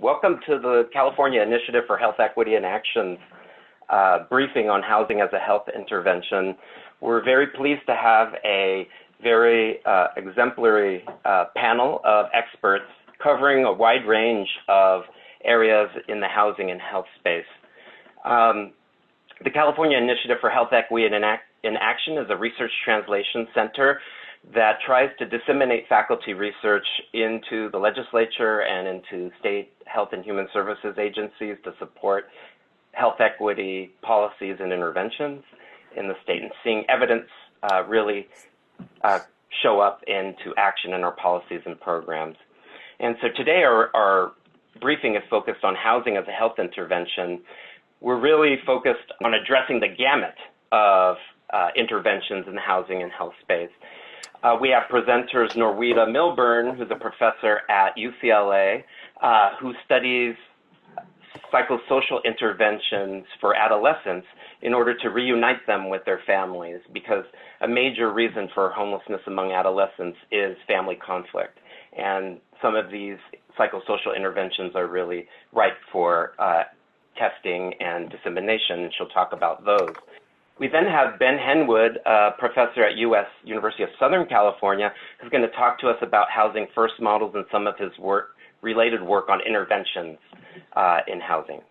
Welcome to the California Initiative for Health Equity and Action's briefing on housing as a health intervention. We're very pleased to have a very exemplary panel of experts covering a wide range of areas in the housing and health space. The California Initiative for Health Equity and Action is a research translation center that tries to disseminate faculty research into the legislature and into state health and human services agencies to support health equity policies and interventions in the state, and seeing evidence really show up into action in our policies and programs. And so today our briefing is focused on housing as a health intervention. We're really focused on addressing the gamut of interventions in the housing and health space. We have presenters Norwida Milburn, who's a professor at UCLA, who studies psychosocial interventions for adolescents in order to reunite them with their families, because a major reason for homelessness among adolescents is family conflict. And some of these psychosocial interventions are really ripe for testing and dissemination, and she'll talk about those. We then have Ben Henwood, a professor at University of Southern California, who's going to talk to us about housing first models and some of his related work on interventions in housing.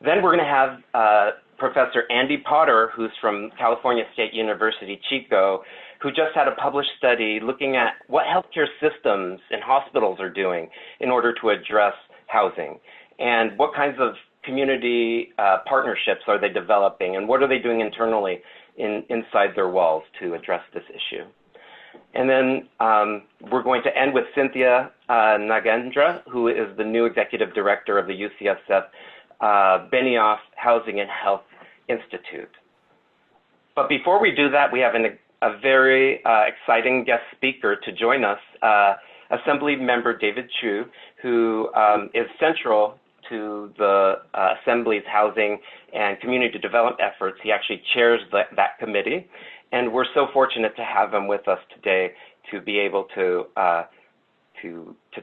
Then we're going to have Professor Andy Potter, who's from California State University, Chico, who just had a published study looking at what healthcare systems and hospitals are doing in order to address housing, and what kinds of community partnerships are they developing, and what are they doing internally inside their walls to address this issue. And then we're going to end with Cynthia Nagendra, who is the new executive director of the UCSF Benioff Housing and Health Institute. But before we do that, we have a very exciting guest speaker to join us, Assembly Member David Chu, who is central to the Assembly's housing and community development efforts. He actually chairs that committee, and we're so fortunate to have him with us today to be able to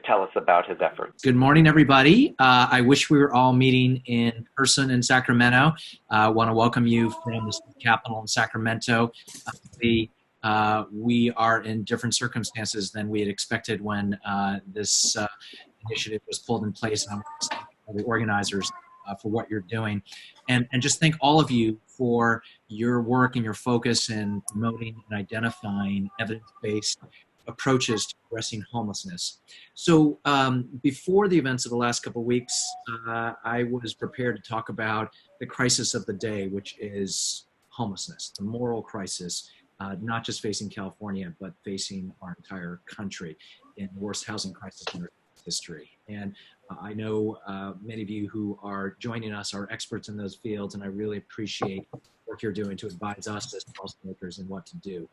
tell us about his efforts. Good morning, everybody. I wish we were all meeting in person in Sacramento. I want to welcome you from the state capitol in Sacramento. We are in different circumstances than we had expected when this initiative was pulled in place, and I want to thank the organizers for what you're doing, and just thank all of you for your work and your focus in promoting and identifying evidence-based approaches to addressing homelessness. So before the events of the last couple of weeks, I was prepared to talk about the crisis of the day, which is homelessness, the moral crisis, not just facing California, but facing our entire country, in the worst housing crisis in our history. And I know many of you who are joining us are experts in those fields, and I really appreciate the work you're doing to advise us as policymakers in what to do.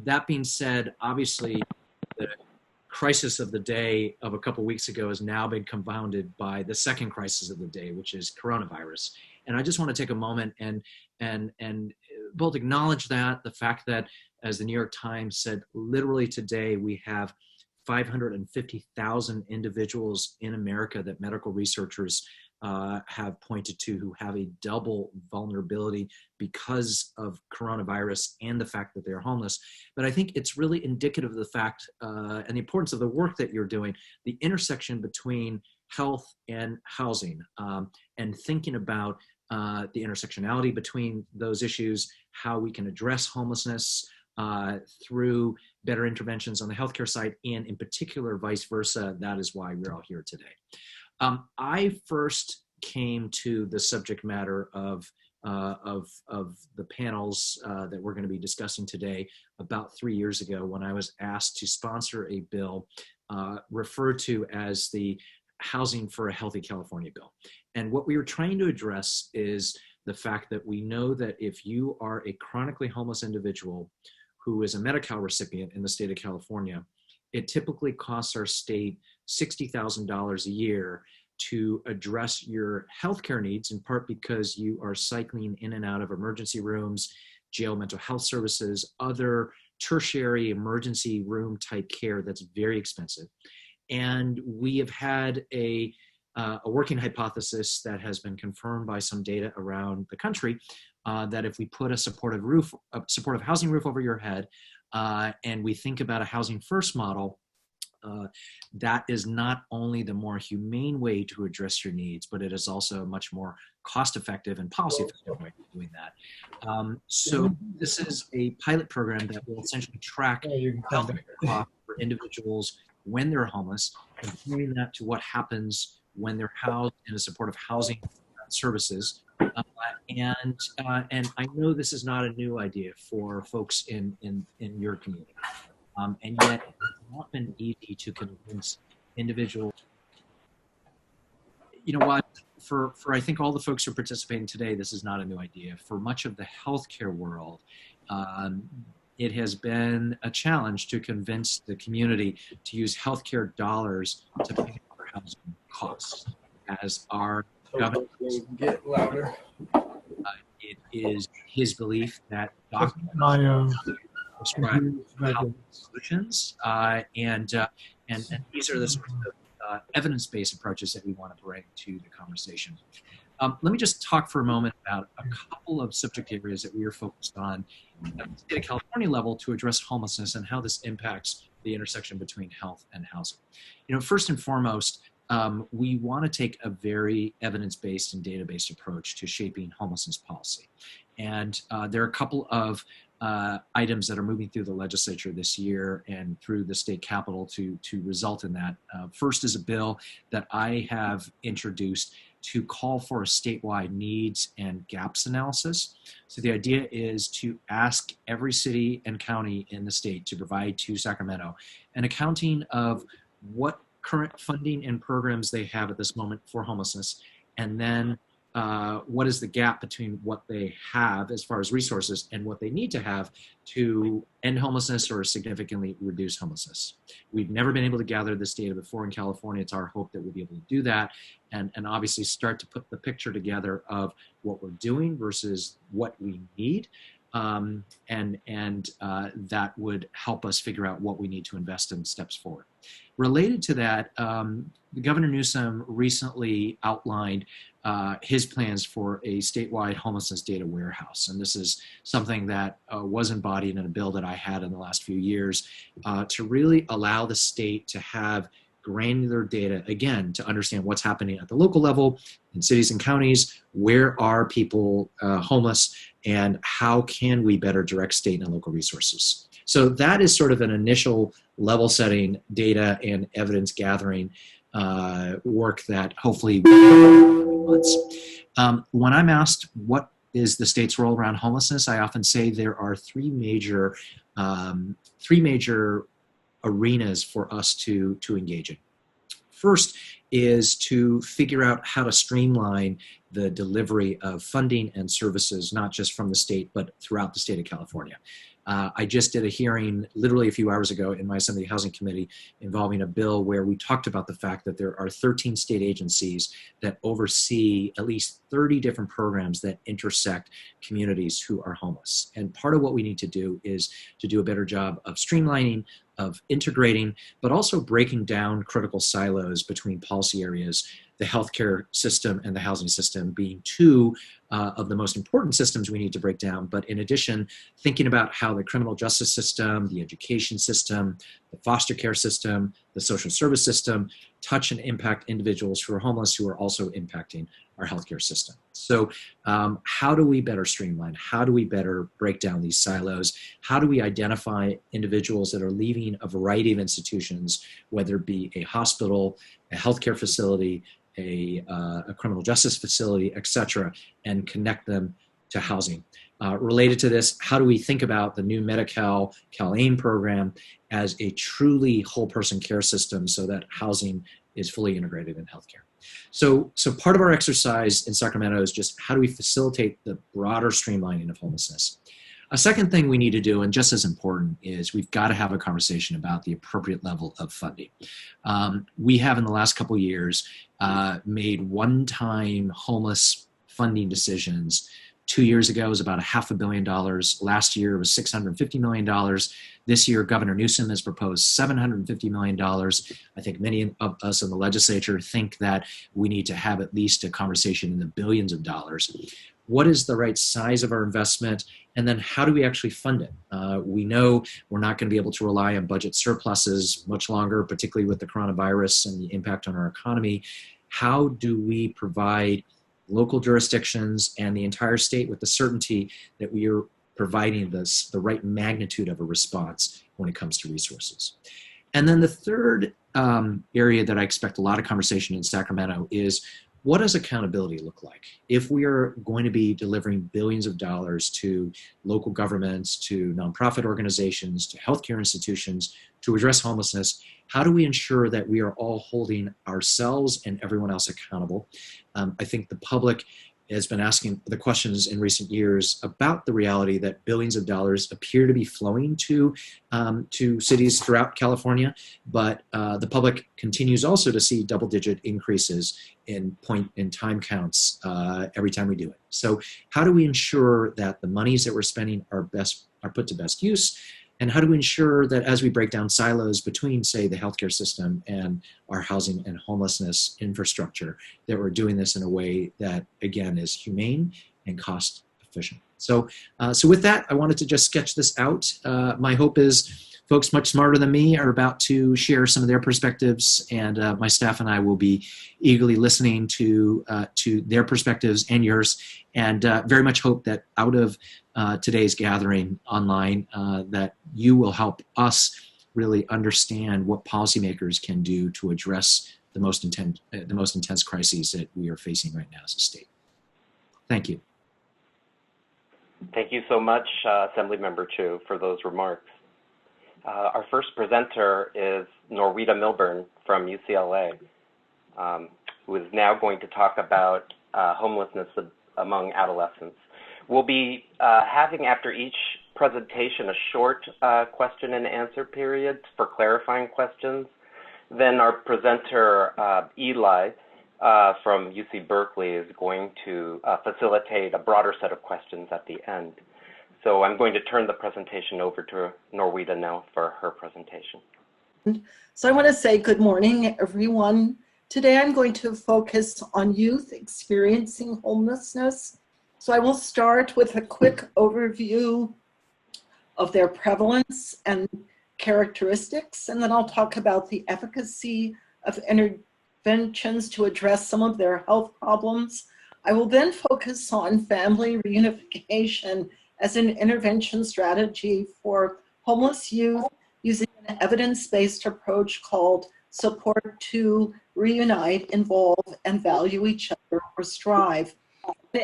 That being said, obviously, the crisis of the day of a couple weeks ago has now been compounded by the second crisis of the day, which is coronavirus. And I just want to take a moment and both acknowledge that, the fact that, as the New York Times said, literally today we have 550,000 individuals in America that medical researchers have pointed to who have a double vulnerability because of coronavirus and the fact that they're homeless. But I think it's really indicative of the fact and the importance of the work that you're doing, the intersection between health and housing, and thinking about the intersectionality between those issues, how we can address homelessness through better interventions on the healthcare side, and in particular, vice versa. That is why we're all here today. I first came to the subject matter of the panels that we're going to be discussing today about 3 years ago, when I was asked to sponsor a bill referred to as the Housing for a Healthy California bill. And what we were trying to address is the fact that we know that if you are a chronically homeless individual who is a Medi-Cal recipient in the state of California, it typically costs our state $60,000 a year to address your healthcare needs, in part because you are cycling in and out of emergency rooms, jail mental health services, other tertiary emergency room type care that's very expensive. And we have had a working hypothesis that has been confirmed by some data around the country, that if we put a supportive housing roof over your head, and we think about a housing first model, that is not only the more humane way to address your needs, but it is also a much more cost-effective and policy-effective way of doing that. So this is a pilot program that will essentially track health costs for individuals when they're homeless, comparing that to what happens when they're housed in a supportive housing services. And I know this is not a new idea for folks in your community. And yet it's not been easy to convince individuals. You know what, for I think all the folks who are participating today, this is not a new idea. For much of the healthcare world, it has been a challenge to convince the community to use healthcare dollars to pay for housing costs. As our government, get louder. It is his belief that doctors prescribe solutions, and these are the sorts of evidence-based approaches that we want to bring to the conversation. Let me just talk for a moment about a couple of subject areas that we are focused on at the state of California level to address homelessness and how this impacts the intersection between health and housing. You know, first and foremost, we want to take a very evidence-based and data-based approach to shaping homelessness policy. And there are a couple of items that are moving through the legislature this year and through the state capitol to result in that. First is a bill that I have introduced to call for a statewide needs and gaps analysis. So the idea is to ask every city and county in the state to provide to Sacramento an accounting of what current funding and programs they have at this moment for homelessness, and then what is the gap between what they have as far as resources and what they need to have to end homelessness or significantly reduce homelessness. We've never been able to gather this data before in California. It's our hope that we'll be able to do that and obviously start to put the picture together of what we're doing versus what we need. That would help us figure out what we need to invest in steps forward. Related to that, Governor Newsom recently outlined his plans for a statewide homelessness data warehouse. And this is something that was embodied in a bill that I had in the last few years to really allow the state to have granular data, again, to understand what's happening at the local level in cities and counties, where are people homeless, and how can we better direct state and local resources. So that is sort of an initial level setting data and evidence gathering work that hopefully months. When I'm asked what is the state's role around homelessness, I often say there are three major arenas for us to engage in. First is to figure out how to streamline the delivery of funding and services, not just from the state, but throughout the state of California. I just did a hearing literally a few hours ago in my Assembly Housing Committee involving a bill where we talked about the fact that there are 13 state agencies that oversee at least 30 different programs that intersect communities who are homeless. And part of what we need to do is to do a better job of streamlining, of integrating, but also breaking down critical silos between policy areas, the healthcare system and the housing system being two of the most important systems we need to break down. But in addition, thinking about how the criminal justice system, the education system, the foster care system, the social service system touch and impact individuals who are homeless who are also impacting our healthcare system. So how do we better streamline? How do we better break down these silos? How do we identify individuals that are leaving a variety of institutions, whether it be a hospital, a healthcare facility, a criminal justice facility, et cetera, and connect them to housing. Related to this, how do we think about the new Medi-Cal, Cal-AIM program as a truly whole person care system so that housing is fully integrated in healthcare? So part of our exercise in Sacramento is just how do we facilitate the broader streamlining of homelessness? A second thing we need to do, and just as important, is we've got to have a conversation about the appropriate level of funding. We have in the last couple of years made one-time homeless funding decisions 2 years ago, it was about $500 million. Last year, it was $650 million. This year, Governor Newsom has proposed $750 million. I think many of us in the legislature think that we need to have at least a conversation in the billions of dollars. What is the right size of our investment? And then how do we actually fund it? We know we're not going to be able to rely on budget surpluses much longer, particularly with the coronavirus and the impact on our economy. How do we provide local jurisdictions and the entire state with the certainty that we are providing the right magnitude of a response when it comes to resources? And then the third area that I expect a lot of conversation in Sacramento is, what does accountability look like? If we are going to be delivering billions of dollars to local governments, to nonprofit organizations, to healthcare institutions to address homelessness, how do we ensure that we are all holding ourselves and everyone else accountable? I think the public has been asking the questions in recent years about the reality that billions of dollars appear to be flowing to cities throughout California, but the public continues also to see double-digit increases in point in time counts every time we do it. So how do we ensure that the monies that we're spending are put to best use? And how do we ensure that as we break down silos between, say, the healthcare system and our housing and homelessness infrastructure, that we're doing this in a way that, again, is humane and cost efficient? So with that, I wanted to just sketch this out. My hope is folks much smarter than me are about to share some of their perspectives, and my staff and I will be eagerly listening to their perspectives and yours, and very much hope that out of today's gathering online, that you will help us really understand what policymakers can do to address the most intense crises that we are facing right now as a state. Thank you. Thank you so much, Assemblymember Chu, for those remarks. Our first presenter is Norwita Milburn from UCLA, who is now going to talk about homelessness among adolescents. We'll be having, after each presentation, a short question and answer period for clarifying questions. Then our presenter, Eli, from UC Berkeley, is going to facilitate a broader set of questions at the end. So I'm going to turn the presentation over to Norwita now for her presentation. So I want to say good morning, everyone. Today I'm going to focus on youth experiencing homelessness. So I will start with a quick overview of their prevalence and characteristics, and then I'll talk about the efficacy of interventions to address some of their health problems. I will then focus on family reunification as an intervention strategy for homeless youth using an evidence-based approach called Support to Reunite, Involve, and Value Each Other, or STRIVE.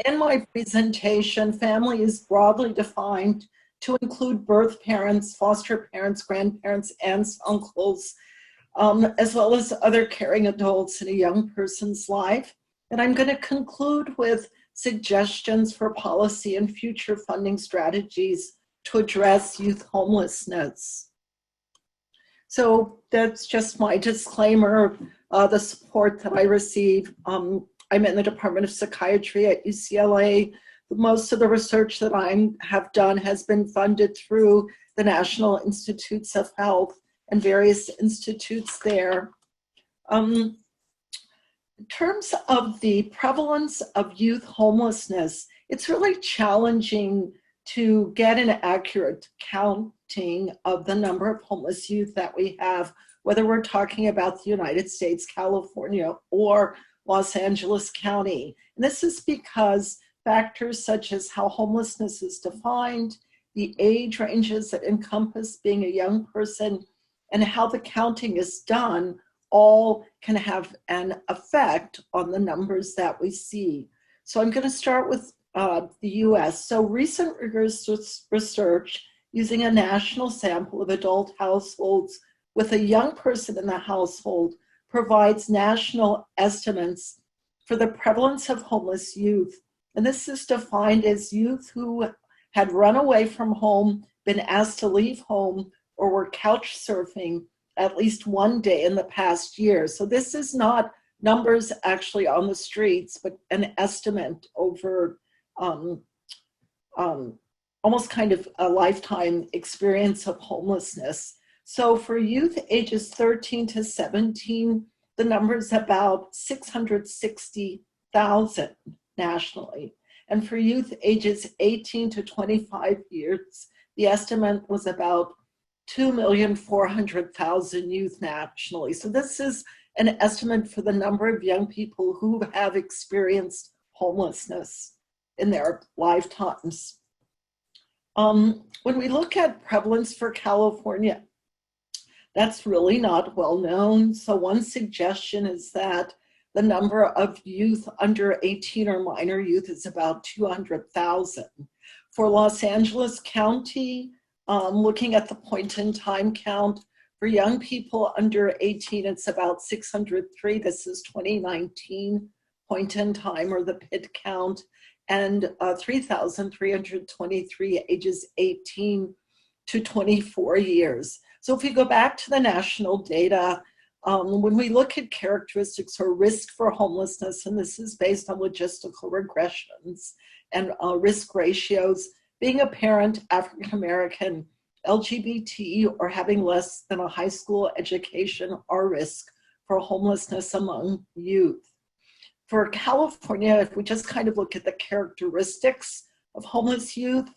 In my presentation, family is broadly defined to include birth parents, foster parents, grandparents, aunts, uncles, as well as other caring adults in a young person's life. And I'm going to conclude with suggestions for policy and future funding strategies to address youth homelessness. So that's just my disclaimer, the support that I receive. I'm in the Department of Psychiatry at UCLA. Most of the research that I have done has been funded through the National Institutes of Health and various institutes there. In terms of the prevalence of youth homelessness, it's really challenging to get an accurate counting of the number of homeless youth that we have, whether we're talking about the United States, California, or Los Angeles County. And this is because factors such as how homelessness is defined, the age ranges that encompass being a young person, and how the counting is done all can have an effect on the numbers that we see. So I'm going to start with the US. So recent rigorous research using a national sample of adult households with a young person in the household provides national estimates for the prevalence of homeless youth. And this is defined as youth who had run away from home, been asked to leave home, or were couch surfing at least one day in the past year. So this is not numbers actually on the streets, but an estimate over almost kind of a lifetime experience of homelessness. So for youth ages 13 to 17, the number is about 660,000 nationally. And for youth ages 18 to 25 years, the estimate was about 2,400,000 youth nationally. So this is an estimate for the number of young people who have experienced homelessness in their lifetimes. When we look at prevalence for California, that's really not well known. So one suggestion is that the number of youth under 18 or minor youth is about 200,000. For Los Angeles County, looking at the point in time count, for young people under 18, it's about 603. This is 2019 point in time, or the PID count, and 3,323 ages 18 to 24 years. So if we go back to the national data, when we look at characteristics or risk for homelessness, and this is based on logistical regressions and risk ratios, being a parent, African American, LGBT, or having less than a high school education are risk for homelessness among youth. For California, if we just kind of look at the characteristics of homeless youth,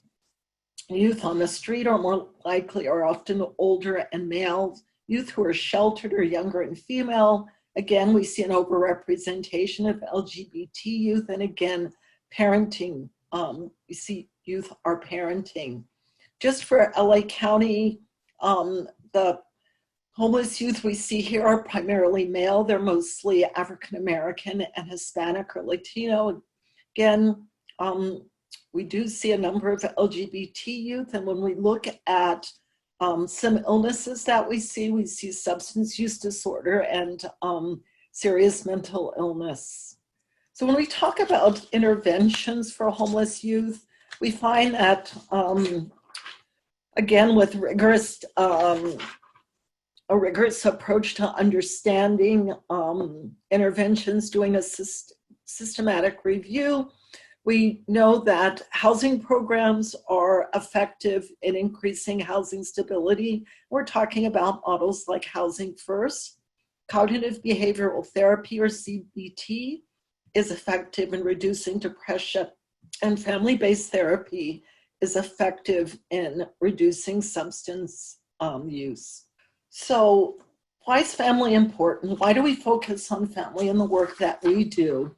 youth on the street are more likely or often older and male. Youth who are sheltered are younger and female. Again, we see an overrepresentation of LGBT youth, and again, parenting. We see youth are parenting. Just for LA County, the homeless youth we see here are primarily male. They're mostly African American and Hispanic or Latino. Again, we do see a number of LGBT youth, and when we look at some illnesses that we see substance use disorder and serious mental illness. So when we talk about interventions for homeless youth, we find that, again, with a rigorous approach to understanding interventions, doing a systematic review, we know that housing programs are effective in increasing housing stability. We're talking about models like Housing First. Cognitive behavioral therapy, or CBT, is effective in reducing depression, and family-based therapy is effective in reducing substance use. So why is family important? Why do we focus on family in the work that we do?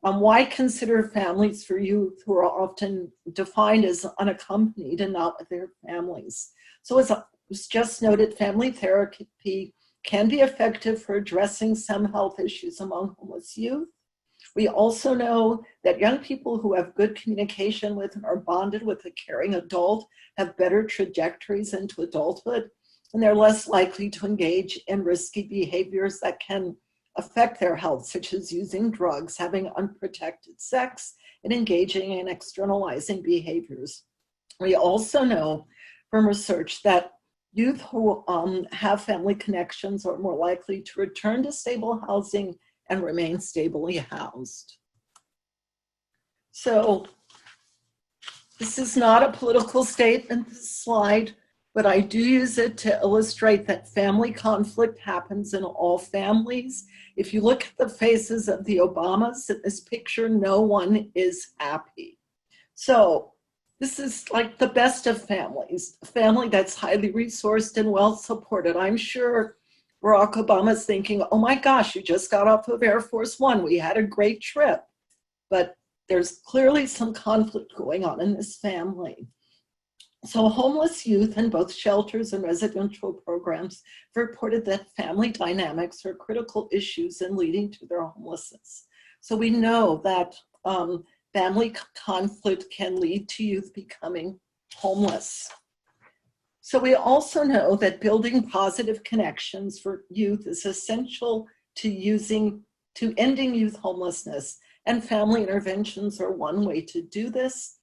Why consider families for youth who are often defined as unaccompanied and not with their families? So as was just noted, family therapy can be effective for addressing some health issues among homeless youth. We also know that young people who have good communication with and are bonded with a caring adult have better trajectories into adulthood, and they're less likely to engage in risky behaviors that can affect their health, such as using drugs, having unprotected sex, and engaging in externalizing behaviors. We also know from research that youth who have family connections are more likely to return to stable housing and remain stably housed. So this is not a political statement, this slide, but I do use it to illustrate that family conflict happens in all families. If you look at the faces of the Obamas in this picture, no one is happy. So this is like the best of families, a family that's highly resourced and well supported. I'm sure Barack Obama's thinking, oh my gosh, you just got off of Air Force One. We had a great trip. But there's clearly some conflict going on in this family. So homeless youth in both shelters and residential programs have reported that family dynamics are critical issues in leading to their homelessness. So we know that family conflict can lead to youth becoming homeless. So we also know that building positive connections for youth is essential to ending youth homelessness, and family interventions are one way to do this.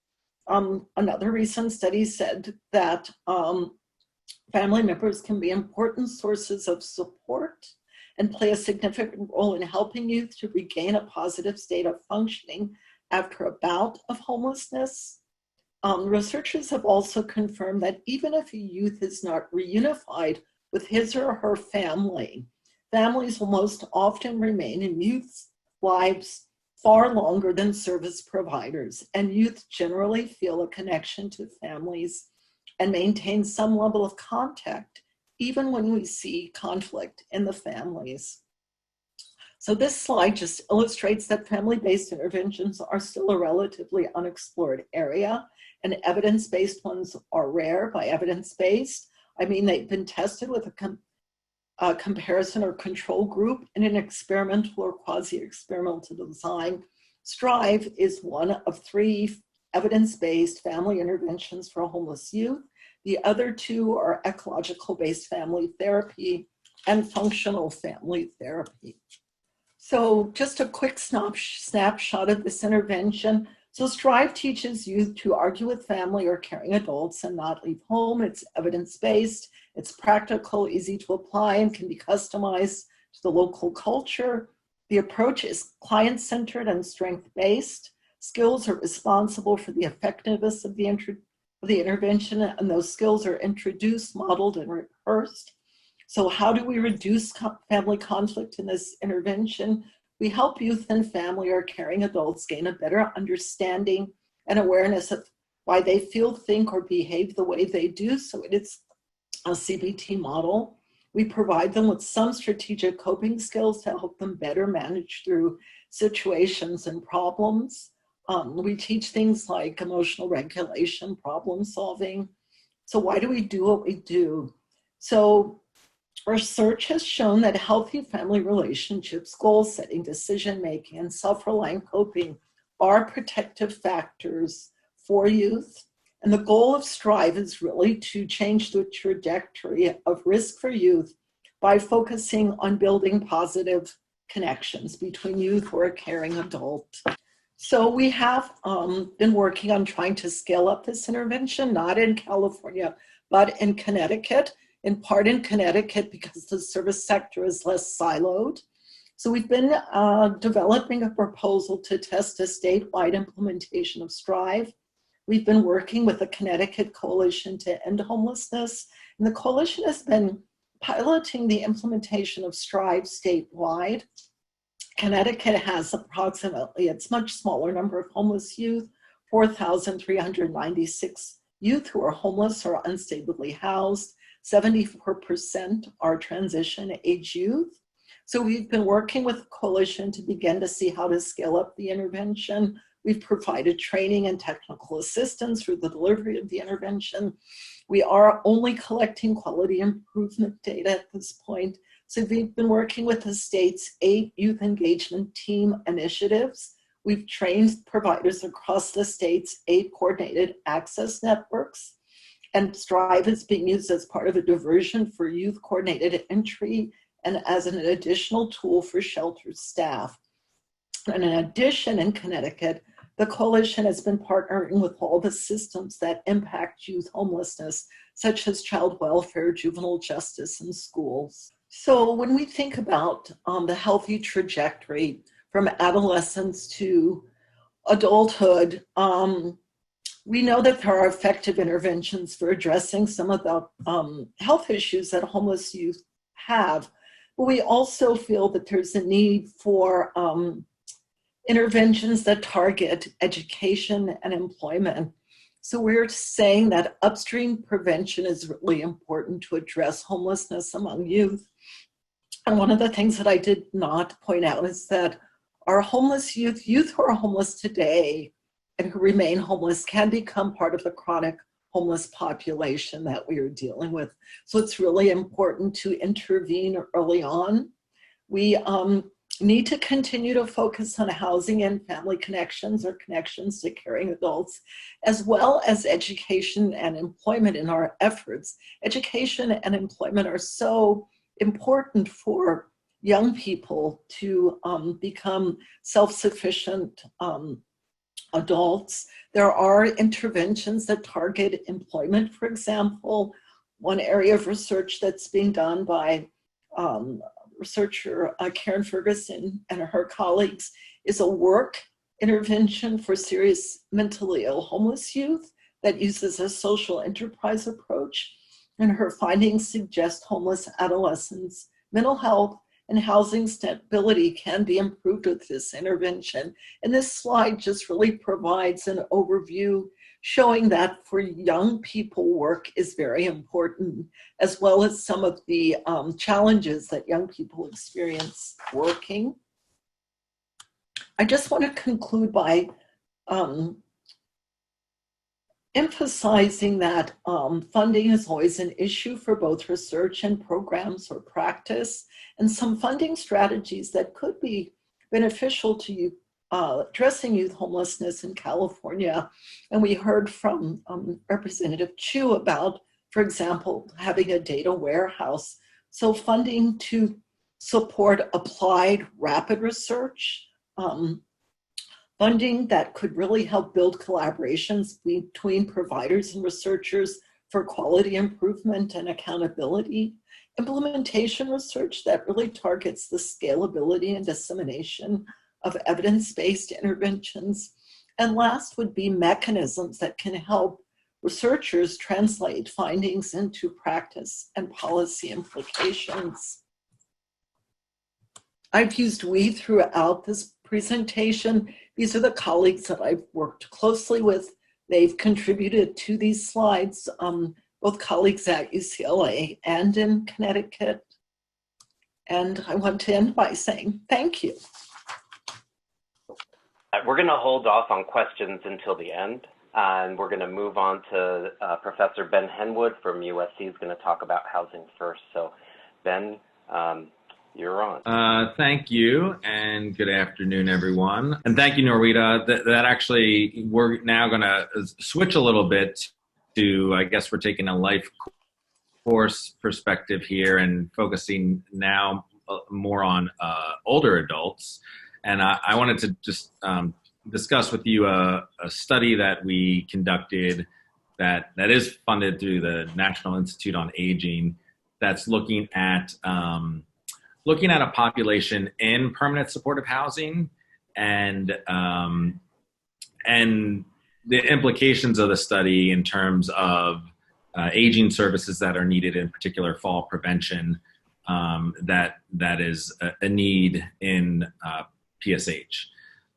Another recent study said that family members can be important sources of support and play a significant role in helping youth to regain a positive state of functioning after a bout of homelessness. Researchers have also confirmed that even if a youth is not reunified with his or her family, families will most often remain in youth's lives far longer than service providers, and youth generally feel a connection to families and maintain some level of contact, even when we see conflict in the families. So this slide just illustrates that family-based interventions are still a relatively unexplored area, and evidence-based ones are rare. By evidence-based, I mean they've been tested with a comparison or control group in an experimental or quasi-experimental design. STRIVE is one of 3 evidence-based family interventions for homeless youth. The other 2 are ecological-based family therapy and functional family therapy. So just a quick snapshot of this intervention. So STRIVE teaches youth to argue with family or caring adults and not leave home. It's evidence-based, it's practical, easy to apply, and can be customized to the local culture. The approach is client-centered and strength-based. Skills are responsible for the effectiveness of the intervention, and those skills are introduced, modeled, and rehearsed. So how do we reduce family conflict in this intervention? We help youth and family or caring adults gain a better understanding and awareness of why they feel, think, or behave the way they do. So it is a CBT model. We provide them with some strategic coping skills to help them better manage through situations and problems. We teach things like emotional regulation, problem solving. So why do we do what we do? So research has shown that healthy family relationships, goal setting, decision making, and self-reliant coping are protective factors for youth. And the goal of STRIVE is really to change the trajectory of risk for youth by focusing on building positive connections between youth or a caring adult. So we have been working on trying to scale up this intervention, not in California, but in Connecticut. In part in Connecticut because the service sector is less siloed. So we've been developing a proposal to test a statewide implementation of STRIVE. We've been working with the Connecticut Coalition to End Homelessness, and the coalition has been piloting the implementation of STRIVE statewide. Connecticut has approximately, it's much smaller number of homeless youth, 4,396 youth who are homeless or unstably housed. 74% are transition age youth. So we've been working with the coalition to begin to see how to scale up the intervention. We've provided training and technical assistance through the delivery of the intervention. We are only collecting quality improvement data at this point. So we've been working with the state's 8 youth engagement team initiatives. We've trained providers across the state's 8 coordinated access networks. And STRIVE is being used as part of a diversion for youth coordinated entry and as an additional tool for shelter staff. And in addition, in Connecticut, the coalition has been partnering with all the systems that impact youth homelessness, such as child welfare, juvenile justice, and schools. So when we think about the healthy trajectory from adolescence to adulthood, we know that there are effective interventions for addressing some of the health issues that homeless youth have, but we also feel that there's a need for interventions that target education and employment. So we're saying that upstream prevention is really important to address homelessness among youth. And one of the things that I did not point out is that our homeless youth who are homeless today and who remain homeless can become part of the chronic homeless population that we are dealing with. So it's really important to intervene early on. We need to continue to focus on housing and family connections or connections to caring adults, as well as education and employment in our efforts. Education and employment are so important for young people to become self-sufficient adults. There are interventions that target employment, for example. One area of research that's being done by researcher Karen Ferguson and her colleagues is a work intervention for serious mentally ill homeless youth. that uses a social enterprise approach, and her findings suggest homeless adolescents' mental health and housing stability can be improved with this intervention. And this slide just really provides an overview showing that for young people, work is very important, as well as some of the challenges that young people experience working. I just want to conclude by emphasizing that funding is always an issue for both research and programs or practice, and some funding strategies that could be beneficial to you addressing youth homelessness in California. And we heard from Representative Chu about, for example, having a data warehouse. So funding to support applied rapid research, funding that could really help build collaborations between providers and researchers for quality improvement and accountability, implementation research that really targets the scalability and dissemination of evidence-based interventions, and last would be mechanisms that can help researchers translate findings into practice and policy implications. I've used we throughout this presentation. These are the colleagues that I've worked closely with. They've contributed to these slides, both colleagues at UCLA and in Connecticut. And I want to end by saying thank you. We're going to hold off on questions until the end, and we're going to move on to Professor Ben Henwood from USC is going to talk about housing first. So, Ben, you're on. Thank you, and good afternoon, everyone. And thank you, Norita. That actually, we're now going to switch a little bit to, I guess we're taking a life course perspective here and focusing now more on older adults. And I wanted to just discuss with you a study that we conducted that is funded through the National Institute on Aging that's looking at a population in permanent supportive housing and the implications of the study in terms of aging services that are needed, in particular fall prevention, that is a need in PSH.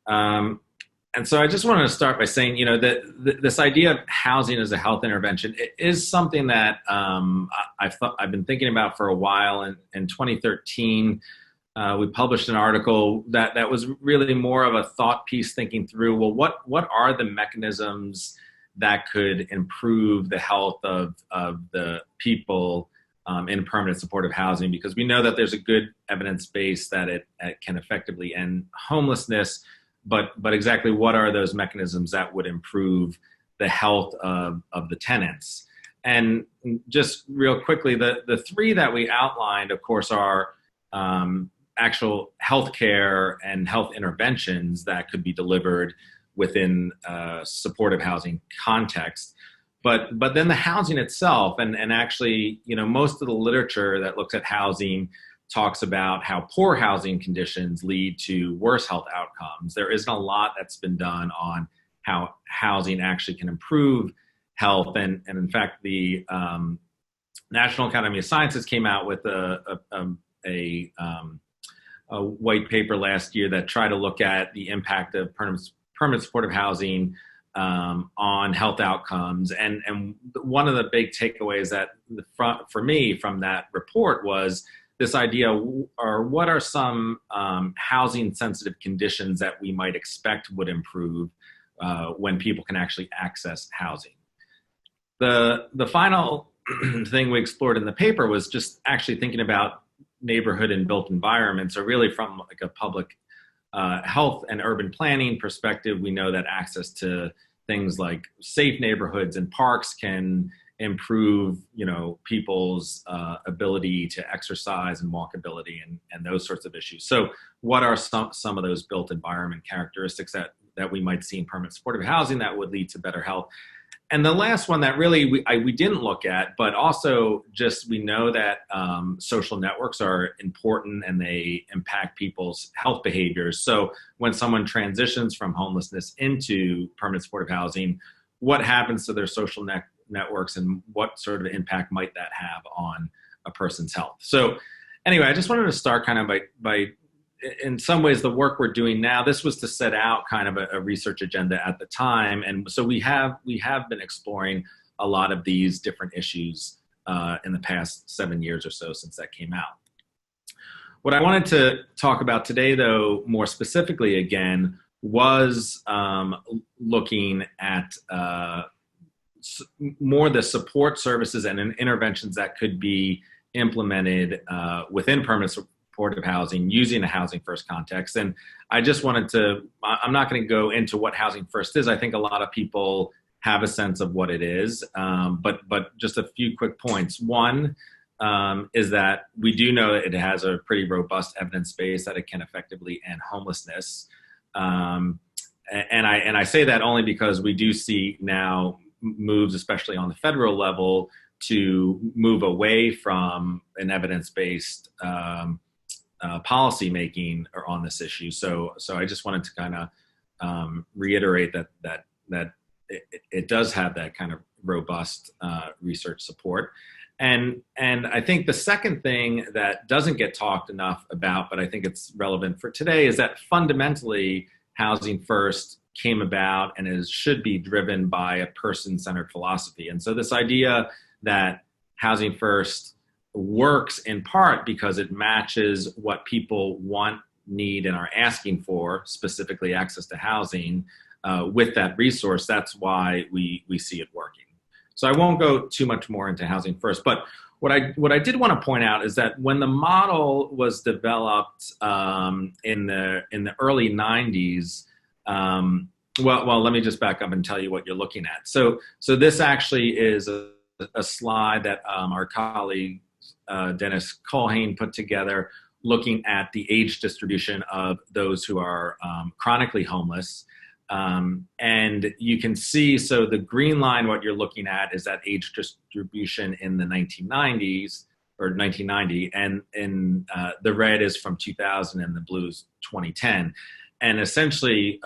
And so I just wanted to start by saying, you know, that this idea of housing as a health intervention is something that I've been thinking about for a while. And in 2013, we published an article that was really more of a thought piece, thinking through, well, what are the mechanisms that could improve the health of the people in permanent supportive housing, because we know that there's a good evidence base that it can effectively end homelessness, but exactly what are those mechanisms that would improve the health of the tenants? And just real quickly, the three that we outlined, of course, are actual healthcare and health interventions that could be delivered within a supportive housing context. But then the housing itself, and actually, you know, most of the literature that looks at housing talks about how poor housing conditions lead to worse health outcomes. There isn't a lot that's been done on how housing actually can improve health. And in fact, the National Academy of Sciences came out with a white paper last year that tried to look at the impact of permanent supportive housing on health outcomes. And one of the big takeaways that for me from that report was this idea, or what are some housing sensitive conditions that we might expect would improve when people can actually access housing. The final thing we explored in the paper was just actually thinking about neighborhood and built environments, or really from like a public health and urban planning perspective. We know that access to things like safe neighborhoods and parks can improve, you know, people's ability to exercise and walkability and those sorts of issues. So what are some of those built environment characteristics that we might see in permanent supportive housing that would lead to better health? And the last one that really we didn't look at, but also just we know that social networks are important and they impact people's health behaviors. So when someone transitions from homelessness into permanent supportive housing, what happens to their social networks and what sort of impact might that have on a person's health. So anyway, I just wanted to start kind of by in some ways, the work we're doing now, this was to set out kind of a research agenda at the time. And so we have been exploring a lot of these different issues in the past 7 years or so since that came out. What I wanted to talk about today, though, more specifically again, was looking at more the support services and interventions that could be implemented within permanent supportive housing using a housing first context. And I just wanted to, I'm not going to go into what housing first is. I think a lot of people have a sense of what it is, but just a few quick points. One is that we do know that it has a pretty robust evidence base that it can effectively end homelessness. And I say that only because we do see now moves, especially on the federal level, to move away from an evidence-based policy making on this issue. So I just wanted to kind of reiterate that it does have that kind of robust research support. And I think the second thing that doesn't get talked enough about, but I think it's relevant for today, is that fundamentally Housing First came about and should be driven by a person-centered philosophy. And so this idea that Housing First works in part because it matches what people want, need, and are asking for, specifically access to housing, with that resource. That's why we see it working. So I won't go too much more into Housing First, but what I did want to point out is that when the model was developed in the early 90s, well, let me just back up and tell you what you're looking at. So this actually is a slide that our colleague Dennis Colhane put together, looking at the age distribution of those who are chronically homeless. And you can see, so the green line, what you're looking at is that age distribution in the 1990s or 1990, and in the red is from 2000 and the blue is 2010. And essentially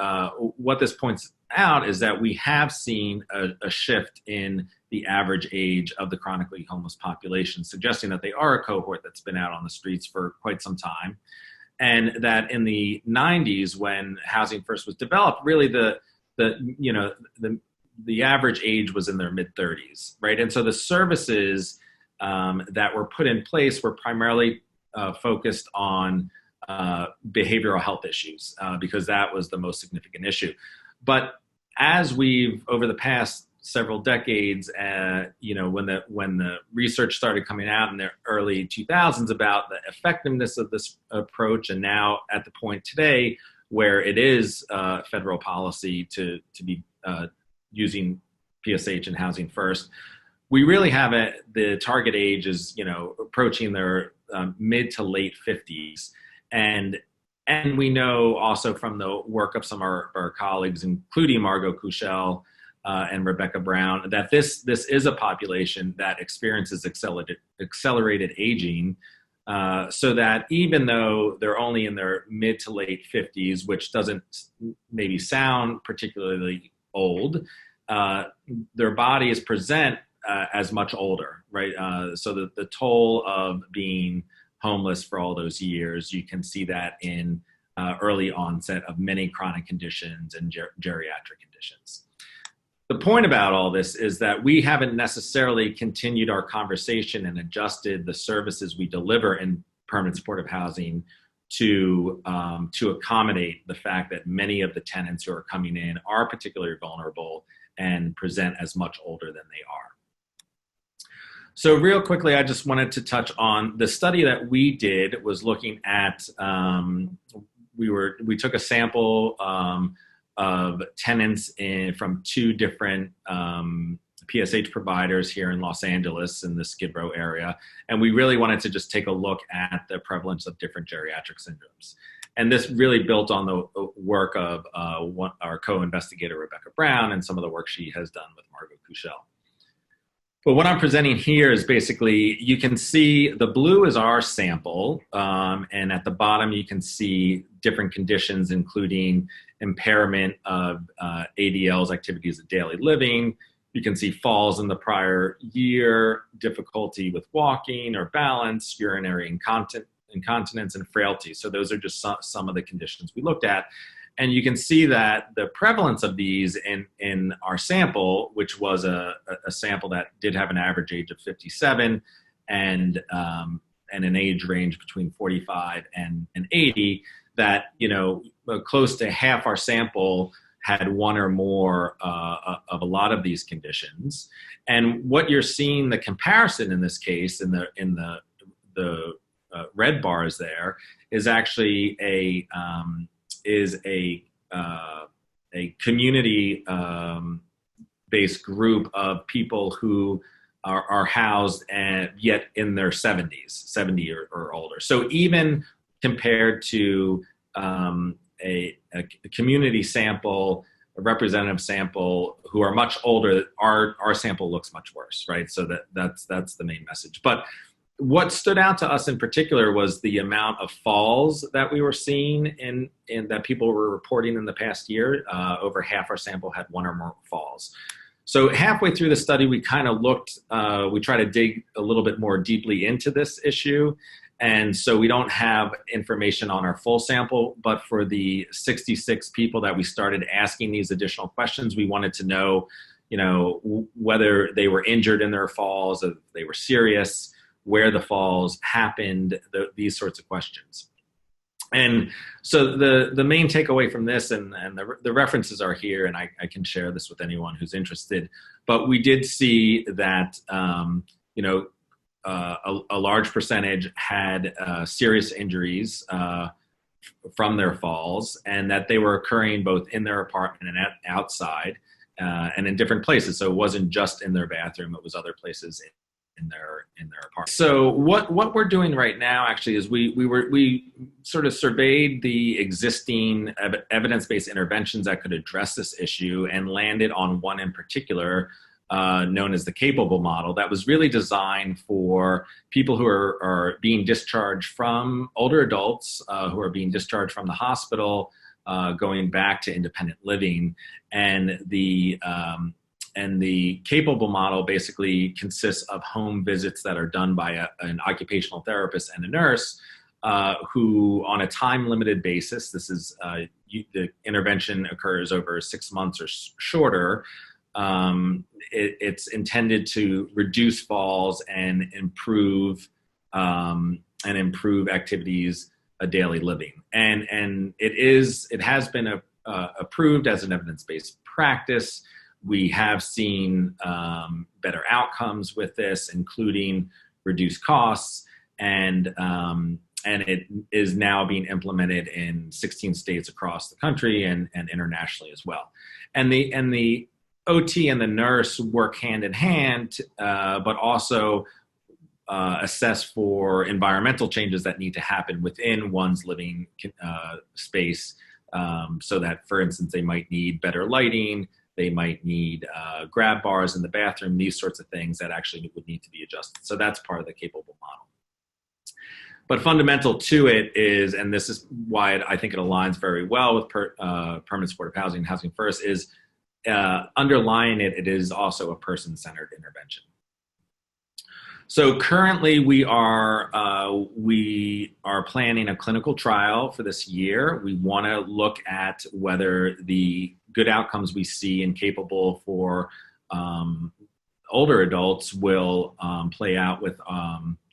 what this points out is that we have seen a shift in the average age of the chronically homeless population, suggesting that they are a cohort that's been out on the streets for quite some time. And that in the 90s, when Housing First was developed, really the average age was in their mid-30s, right? And so the services that were put in place were primarily focused on behavioral health issues because that was the most significant issue. But as we've, over the past several decades, when the research started coming out in the early 2000s about the effectiveness of this approach, and now at the point today where it is federal policy to be using PSH and Housing First, we really have the target age is approaching their mid to late 50s, and we know also from the work of some of our colleagues, including Margot Kuchel and Rebecca Brown, that this is a population that experiences accelerated aging, so that even though they're only in their mid to late 50s, which doesn't maybe sound particularly old, their bodies present as much older, right? So the toll of being homeless for all those years, you can see that in early onset of many chronic conditions and geriatric conditions. The point about all this is that we haven't necessarily continued our conversation and adjusted the services we deliver in permanent supportive housing to accommodate the fact that many of the tenants who are coming in are particularly vulnerable and present as much older than they are. So real quickly, I just wanted to touch on the study that we did was looking at, we took a sample of tenants from two different PSH providers here in Los Angeles in the Skid Row area. And we really wanted to just take a look at the prevalence of different geriatric syndromes. And this really built on the work of our co-investigator, Rebecca Brown, and some of the work she has done with Margot Kuchel. But what I'm presenting here is basically, you can see the blue is our sample, and at the bottom you can see different conditions, including impairment of ADL's activities of daily living. You can see falls in the prior year, difficulty with walking or balance, urinary incontinence, and frailty. So those are just some of the conditions we looked at. And you can see that the prevalence of these in our sample, which was a sample that did have an average age of 57 and an age range between 45 and 80, that, close to half our sample had one or more of a lot of these conditions. And what you're seeing, the comparison in this case, in the red bars there, is actually a community based group of people who are housed and yet in their 70s, 70 or older. So even compared to a community sample, a representative sample who are much older, our sample looks much worse, right? So that's the main message. But what stood out to us in particular was the amount of falls that we were seeing in that people were reporting in the past year. Over half our sample had one or more falls. So halfway through the study, we kind of looked, we tried to dig a little bit more deeply into this issue. And so we don't have information on our full sample, but for the 66 people that we started asking these additional questions, we wanted to know, whether they were injured in their falls, if they were serious, where the falls happened, these sorts of questions. And so the main takeaway from this, and the references are here, and I can share this with anyone who's interested, but we did see that, a large percentage had serious injuries from their falls, and that they were occurring both in their apartment and outside, and in different places. So it wasn't just in their bathroom, it was other places in their apartment. So what we're doing right now actually is we sort of surveyed the existing evidence-based interventions that could address this issue and landed on one in particular, known as the Capable model, that was really designed for people who are being discharged from older adults who are being discharged from the hospital, going back to independent living. And the Capable model basically consists of home visits that are done by an occupational therapist and a nurse who, on a time-limited basis, this is the intervention occurs over 6 months or shorter. It's intended to reduce falls and improve activities of daily living. And it has been approved as an evidence-based practice. We have seen better outcomes with this, including reduced costs, and it is now being implemented in 16 states across the country and internationally as well. And the OT and the nurse work hand in hand, but also assess for environmental changes that need to happen within one's living space, so that, for instance, they might need better lighting, they might need grab bars in the bathroom, these sorts of things that actually would need to be adjusted. So that's part of the Capable model. But fundamental to it is, and this is why I think it aligns very well with permanent supportive housing, Housing First, is underlying it is also a person-centered intervention. So currently we are planning a clinical trial for this year. We want to look at whether the good outcomes we see in Capable for older adults will play out with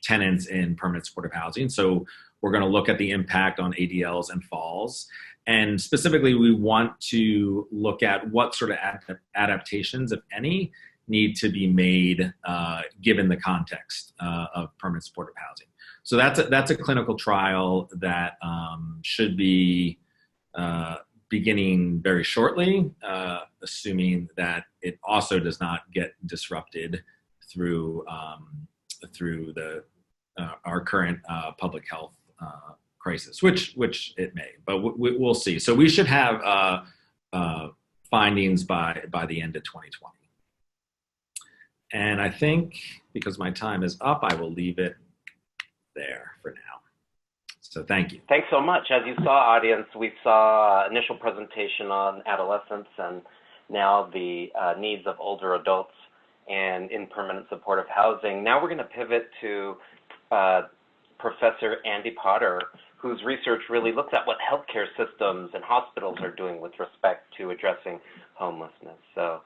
tenants in permanent supportive housing. So we're going to look at the impact on ADLs and falls. And specifically, we want to look at what sort of adaptations, if any, need to be made given the context of permanent supportive housing. So that's a clinical trial that should be beginning very shortly, assuming that it also does not get disrupted through our current public health crisis, which it may, but we'll see. So we should have findings by the end of 2020. And I think because my time is up, I will leave it there for now. So thank you. Thanks so much. As you saw, audience, we saw initial presentation on adolescents and now the needs of older adults and in permanent supportive housing. Now we're going to pivot to Professor Andy Potter, whose research really looks at what healthcare systems and hospitals are doing with respect to addressing homelessness. So,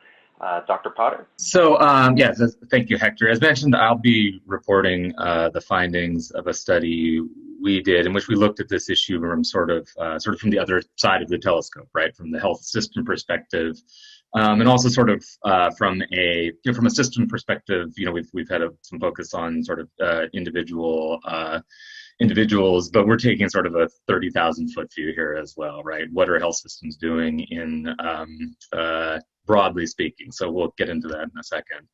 Dr. Potter? So, yes, thank you, Hector. As mentioned, I'll be reporting the findings of a study we did in which we looked at this issue from sort of from the other side of the telescope, right, from the health system perspective, and also sort of from a system perspective. We've had some focus on sort of individuals, but we're taking sort of a 30,000-foot view here as well, right? What are health systems doing in broadly speaking? So we'll get into that in a second.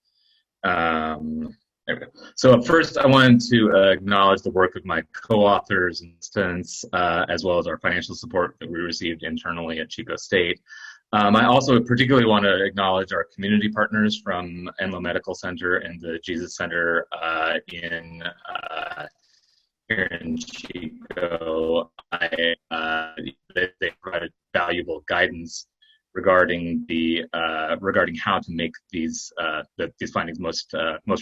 There we go. So first, I wanted to acknowledge the work of my co-authors and students, as well as our financial support that we received internally at Chico State. I also particularly want to acknowledge our community partners from Enloe Medical Center and the Jesus Center here in Chico. They provided valuable guidance regarding how to make these findings most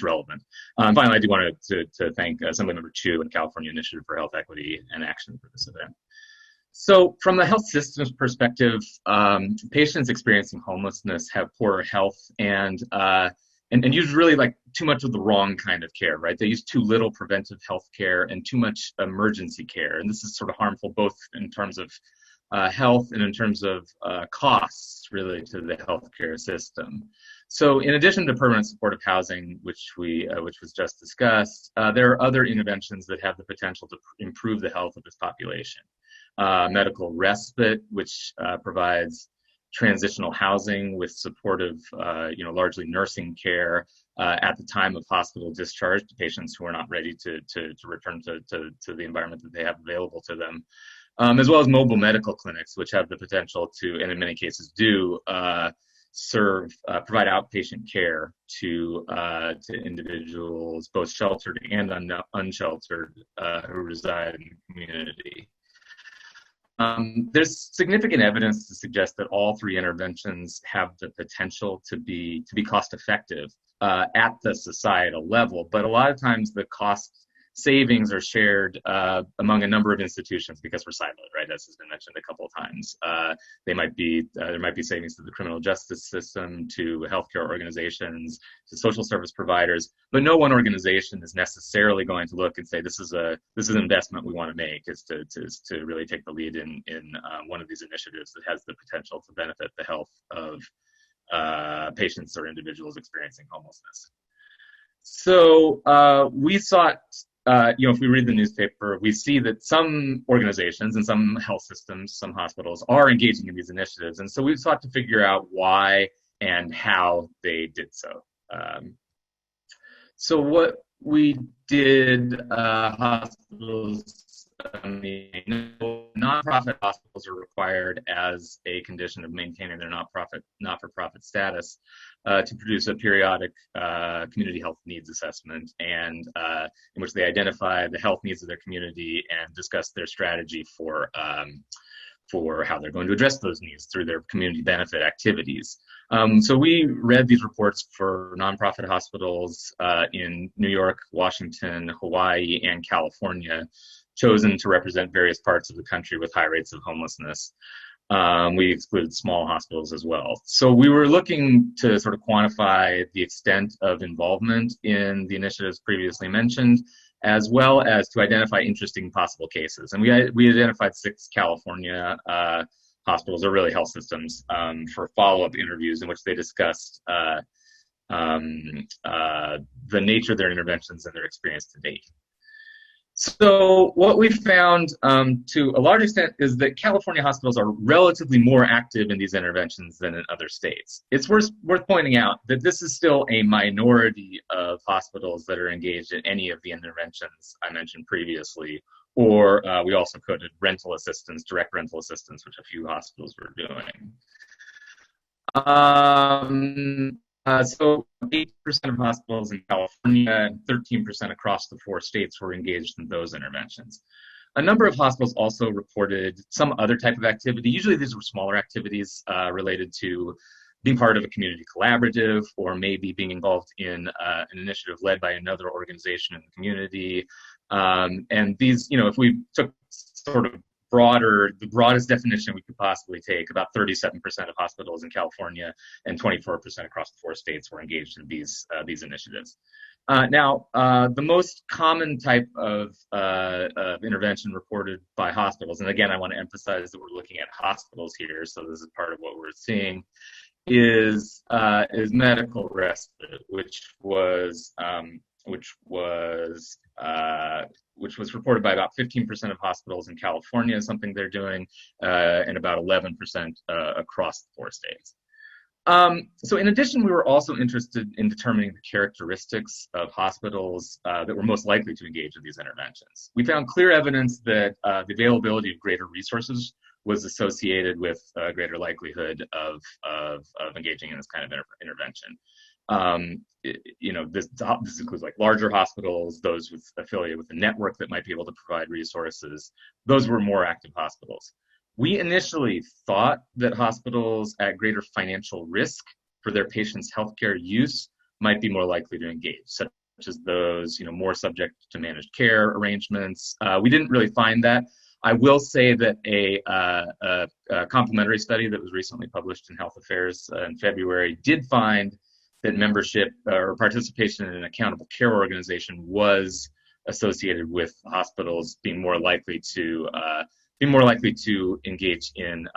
relevant. Finally, I do want to thank Assemblymember Chu and California Initiative for Health Equity and Action for this event. So, from the health system's perspective, patients experiencing homelessness have poorer health and use really like too much of the wrong kind of care, right? They use too little preventive health care and too much emergency care. And this is sort of harmful both in terms of health and in terms of costs really to the healthcare system. So in addition to permanent supportive housing, which was just discussed, there are other interventions that have the potential to improve the health of this population. Medical respite, which provides transitional housing with supportive, largely nursing care at the time of hospital discharge to patients who are not ready to return to the environment that they have available to them, as well as mobile medical clinics, which have the potential to, and in many cases do, provide outpatient care to individuals, both sheltered and unsheltered, who reside in the community. There's significant evidence to suggest that all three interventions have the potential to be cost effective at the societal level, but a lot of times the cost savings are shared among a number of institutions because we're siloed, right? As has been mentioned a couple of times. There might be savings to the criminal justice system, to healthcare organizations, to social service providers, but no one organization is necessarily going to look and say this is an investment we want to make, is to really take the lead in one of these initiatives that has the potential to benefit the health of patients or individuals experiencing homelessness. So we sought. If we read the newspaper, we see that some organizations and some health systems, some hospitals are engaging in these initiatives. And so we sought to figure out why and how they did so. So what we did, hospitals, nonprofit hospitals are required as a condition of maintaining their not-for-profit status to produce a periodic community health needs assessment, and in which they identify the health needs of their community and discuss their strategy for how they're going to address those needs through their community benefit activities. So we read these reports for nonprofit hospitals in New York, Washington, Hawaii, and California, chosen to represent various parts of the country with high rates of homelessness. We excluded small hospitals as well. So we were looking to sort of quantify the extent of involvement in the initiatives previously mentioned, as well as to identify interesting possible cases. And we identified 6 California hospitals, or really health systems, for follow-up interviews in which they discussed the nature of their interventions and their experience to date. So what we found to a large extent is that California hospitals are relatively more active in these interventions than in other states. It's worth pointing out that this is still a minority of hospitals that are engaged in any of the interventions I mentioned previously, or we also coded rental assistance, direct rental assistance, which a few hospitals were doing. So 8% of hospitals in California and 13% across the 4 states were engaged in those interventions. A number of hospitals also reported some other type of activity. Usually these were smaller activities related to being part of a community collaborative, or maybe being involved in an initiative led by another organization in the community. And these, if we took sort of the broadest definition we could possibly take, about 37% of hospitals in California and 24% across the 4 states were engaged in these initiatives. Now, the most common type of intervention reported by hospitals, and again, I want to emphasize that we're looking at hospitals here, so this is part of what we're seeing, is medical respite, which was reported by about 15% of hospitals in California, is something they're doing, and about 11% across the 4 states. So in addition, we were also interested in determining the characteristics of hospitals that were most likely to engage in these interventions. We found clear evidence that the availability of greater resources was associated with a greater likelihood of engaging in this kind of intervention. This includes like larger hospitals, those affiliated with a network that might be able to provide resources. Those were more active hospitals. We initially thought that hospitals at greater financial risk for their patients' healthcare use might be more likely to engage, such as those, more subject to managed care arrangements. We didn't really find that. I will say that a complementary study that was recently published in Health Affairs in February did find that membership or participation in an accountable care organization was associated with hospitals being more likely to engage in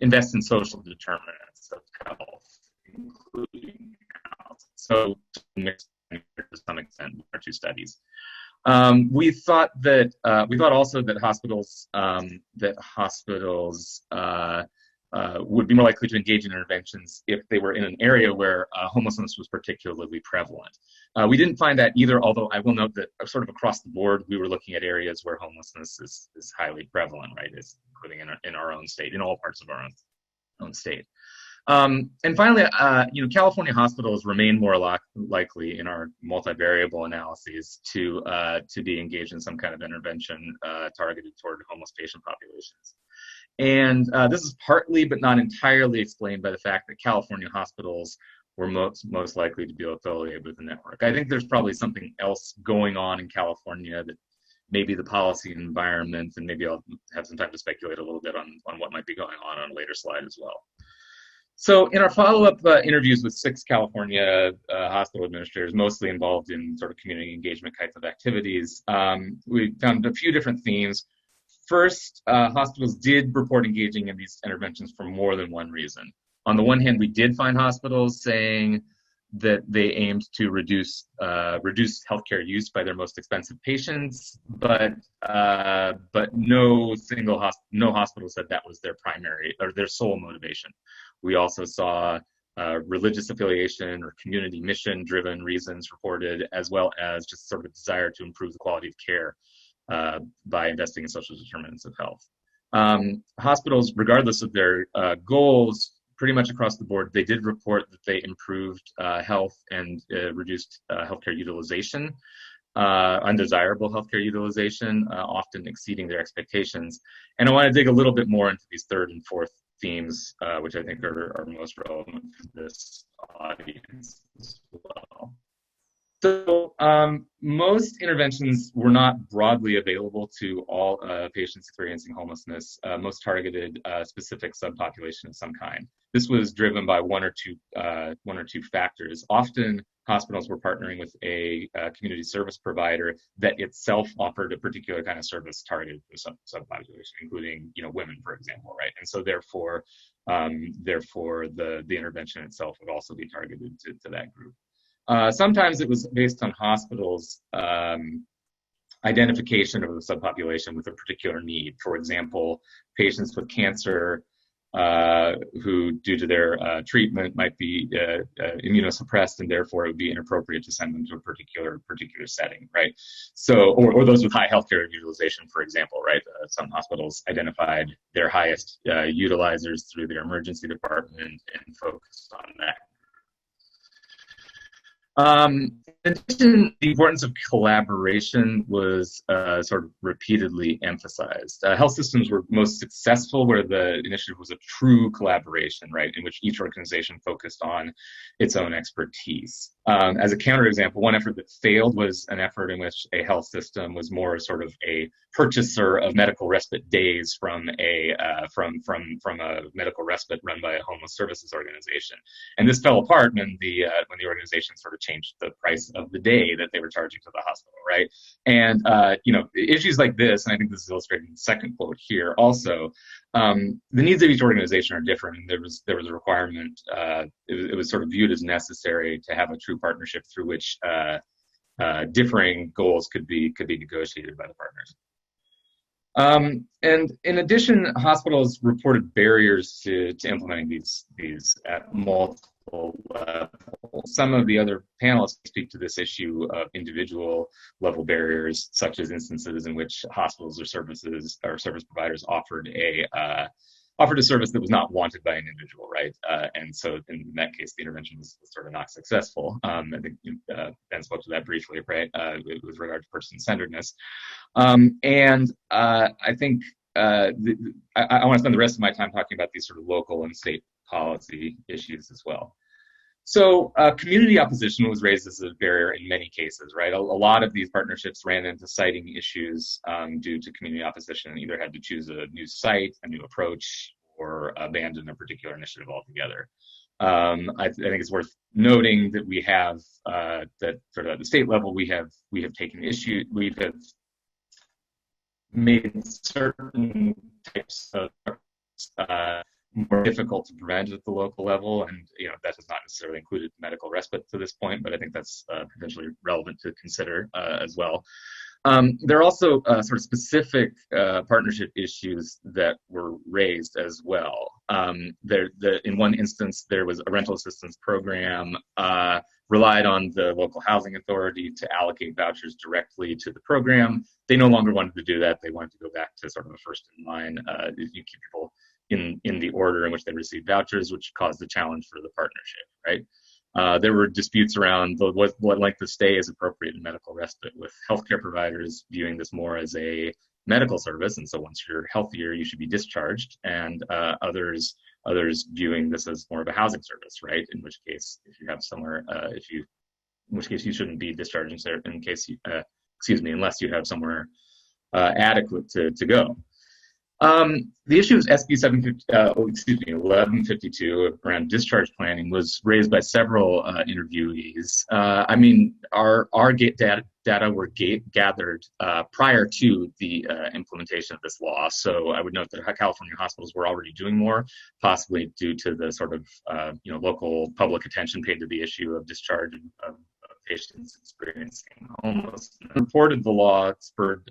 invest in social determinants of health, including health. So mixed to some extent with our 2 studies. We thought also that hospitals would be more likely to engage in interventions if they were in an area where homelessness was particularly prevalent. We didn't find that either, although I will note that sort of across the board, we were looking at areas where homelessness is highly prevalent, right, including in our own state, in all parts of our own state. And finally, California hospitals remain more likely in our multivariable analyses to be engaged in some kind of intervention targeted toward homeless patient populations. And this is partly, but not entirely, explained by the fact that California hospitals were most likely to be affiliated with the network. I think there's probably something else going on in California, that maybe the policy environment, and maybe I'll have some time to speculate a little bit on what might be going on a later slide as well. So in our follow-up interviews with 6 California hospital administrators, mostly involved in sort of community engagement kinds of activities, we found a few different themes. First, hospitals did report engaging in these interventions for more than one reason. On the one hand, we did find hospitals saying that they aimed to reduce healthcare use by their most expensive patients, but no hospital said that was their primary or their sole motivation. We also saw religious affiliation or community mission-driven reasons reported, as well as just sort of a desire to improve the quality of care by investing in social determinants of health. Hospitals, regardless of their goals, pretty much across the board, they did report that they improved health and reduced healthcare utilization, undesirable healthcare utilization, often exceeding their expectations. And I want to dig a little bit more into these 3rd and 4th themes, which I think are most relevant to this audience as well. So most interventions were not broadly available to all patients experiencing homelessness. Most targeted a specific subpopulation of some kind. This was driven by one or two factors. Often hospitals were partnering with a community service provider that itself offered a particular kind of service targeted to the subpopulation, including women, for example, right? And so therefore the intervention itself would also be targeted to that group. Sometimes it was based on hospitals' identification of the subpopulation with a particular need. For example, patients with cancer who, due to their treatment, might be immunosuppressed, and therefore it would be inappropriate to send them to a particular setting, right? So, or those with high healthcare utilization, for example, right? Some hospitals identified their highest utilizers through their emergency department and focused on that. In addition, the importance of collaboration was sort of repeatedly emphasized. Health systems were most successful where the initiative was a true collaboration, right, in which each organization focused on its own expertise. As a counterexample, one effort that failed was an effort in which a health system was more sort of a purchaser of medical respite days from a medical respite run by a homeless services organization, and this fell apart when the organization sort of changed the price of the day that they were charging to the hospital, right? And issues like this, and I think this is illustrated in the second quote here also. The needs of each organization are different, and there was a requirement. It was sort of viewed as necessary to have a true partnership through which differing goals could be negotiated by the partners. And in addition, hospitals reported barriers to implementing these at multiple levels. Some of the other panelists speak to this issue of individual level barriers, such as instances in which hospitals or service providers offered a service that was not wanted by an individual, right? And so in that case, the intervention was sort of not successful. I think Ben spoke to that briefly, right, with regard to person-centeredness. I think I want to spend the rest of my time talking about these sort of local and state policy issues as well. So community opposition was raised as a barrier in many cases, right? A lot of these partnerships ran into siting issues due to community opposition and either had to choose a new site, a new approach, or abandon a particular initiative altogether. I think it's worth noting that we have, that sort of at the state level, we have taken issue, we have made certain types of more difficult to prevent at the local level, and that has not necessarily included medical respite to this point, but I think that's potentially relevant to consider as well. There are also sort of specific partnership issues that were raised as well. In one instance, there was a rental assistance program relied on the local housing authority to allocate vouchers directly to the program. They no longer wanted to do that. They wanted to go back to sort of a first in line. You keep people in the order in which they receive vouchers, which caused a challenge for the partnership, right? There were disputes around what length of stay is appropriate in medical respite, with healthcare providers viewing this more as a medical service, and so once you're healthier, you should be discharged, and others viewing this as more of a housing service, right? In which case, if you have somewhere, in which case you shouldn't be discharging, in case you, unless you have somewhere adequate to go. The issue of SB 1152 around discharge planning was raised by several interviewees. I mean, our data were gathered prior to the implementation of this law. So I would note that California hospitals were already doing more, possibly due to the sort of local public attention paid to the issue of discharge of patients experiencing homelessness. Reported the law spurred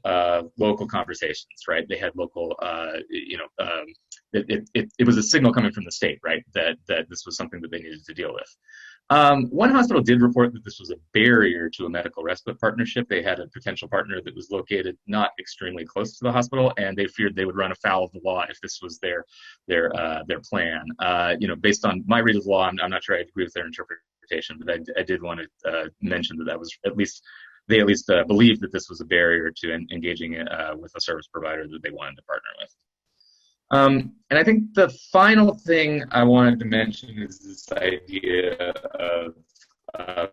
local conversations, right? They had local, it was a signal coming from the state, right, that this was something that they needed to deal with. One hospital did report that this was a barrier to a medical respite partnership. They had a potential partner that was located not extremely close to the hospital, and they feared they would run afoul of the law if this was their plan. Based on my read of the law, I'm not sure I agree with their interpretation, but I did want to mention that was they at least believed that this was a barrier to engaging with a service provider that they wanted to partner with. And I think the final thing I wanted to mention is this idea of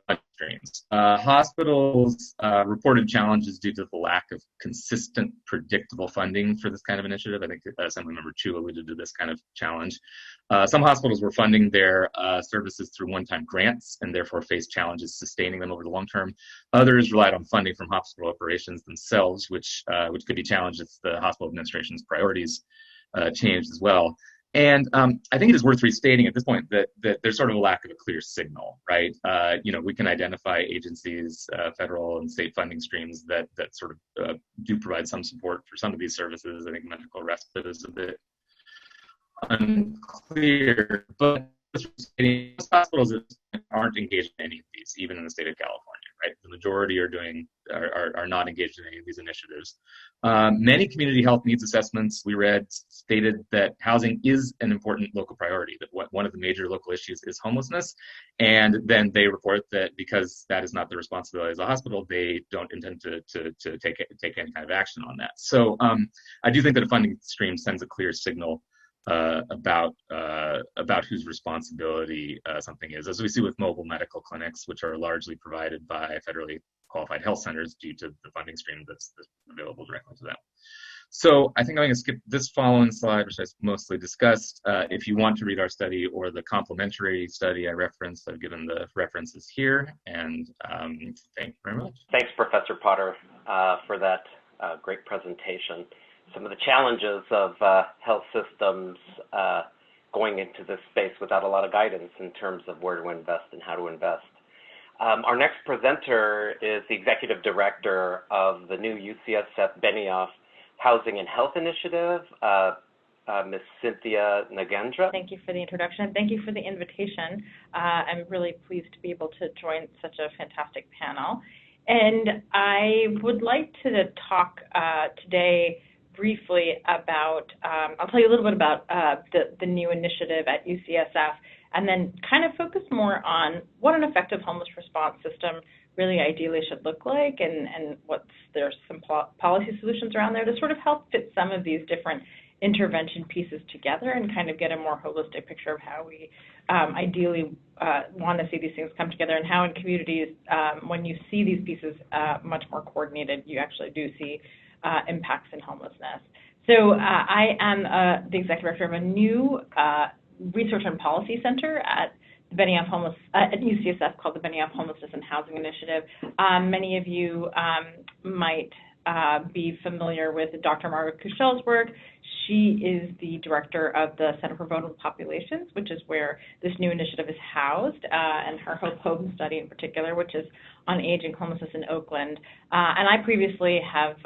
funding streams. Hospitals reported challenges due to the lack of consistent, predictable funding for this kind of initiative. I think Assemblymember Chu alluded to this kind of challenge. Some hospitals were funding their services through one-time grants and therefore faced challenges sustaining them over the long term. Others relied on funding from hospital operations themselves, which could be challenged if the hospital administration's priorities changed as well. And I think it is worth restating at this point that there's sort of a lack of a clear signal, right? We can identify agencies, federal and state funding streams that sort of do provide some support for some of these services. I think medical respite is a bit unclear, but most hospitals aren't engaged in any of these, even in the state of California, right? The majority are not engaged in any of these initiatives. Many community health needs assessments we read stated that housing is an important local priority, that one of the major local issues is homelessness. And then they report that because that is not the responsibility of the hospital, they don't intend to take any kind of action on that. So I do think that a funding stream sends a clear signal about whose responsibility something is, as we see with mobile medical clinics, which are largely provided by federally qualified health centers due to the funding stream that's available directly to them. So I think I'm going to skip this following slide, which I mostly discussed. If you want to read our study or the complementary study I referenced, I've given the references here. And thank you very much. Thanks, Professor Potter, for that great presentation. Some of the challenges of health systems going into this space without a lot of guidance in terms of where to invest and how to invest. Our next presenter is the Executive Director of the new UCSF Benioff Housing and Health Initiative, Ms. Cynthia Nagendra. Thank you for the introduction. Thank you for the invitation. I'm really pleased to be able to join such a fantastic panel. And I would like to talk today briefly about, I'll tell you a little bit about the new initiative at UCSF, and then kind of focus more on what an effective homeless response system really ideally should look like, and there's some policy solutions around there to sort of help fit some of these different intervention pieces together and kind of get a more holistic picture of how we ideally want to see these things come together, and how in communities, when you see these pieces much more coordinated, you actually do see impacts in homelessness. So I am the executive director of a new research and policy center at the Benioff at UCSF called the Benioff Homelessness and Housing Initiative. Many of you might be familiar with Dr. Margaret Kuchel's work. She is the director of the Center for Vulnerable Populations, which is where this new initiative is housed, and her Hope Home study in particular, which is on aging homelessness in Oakland. And I previously have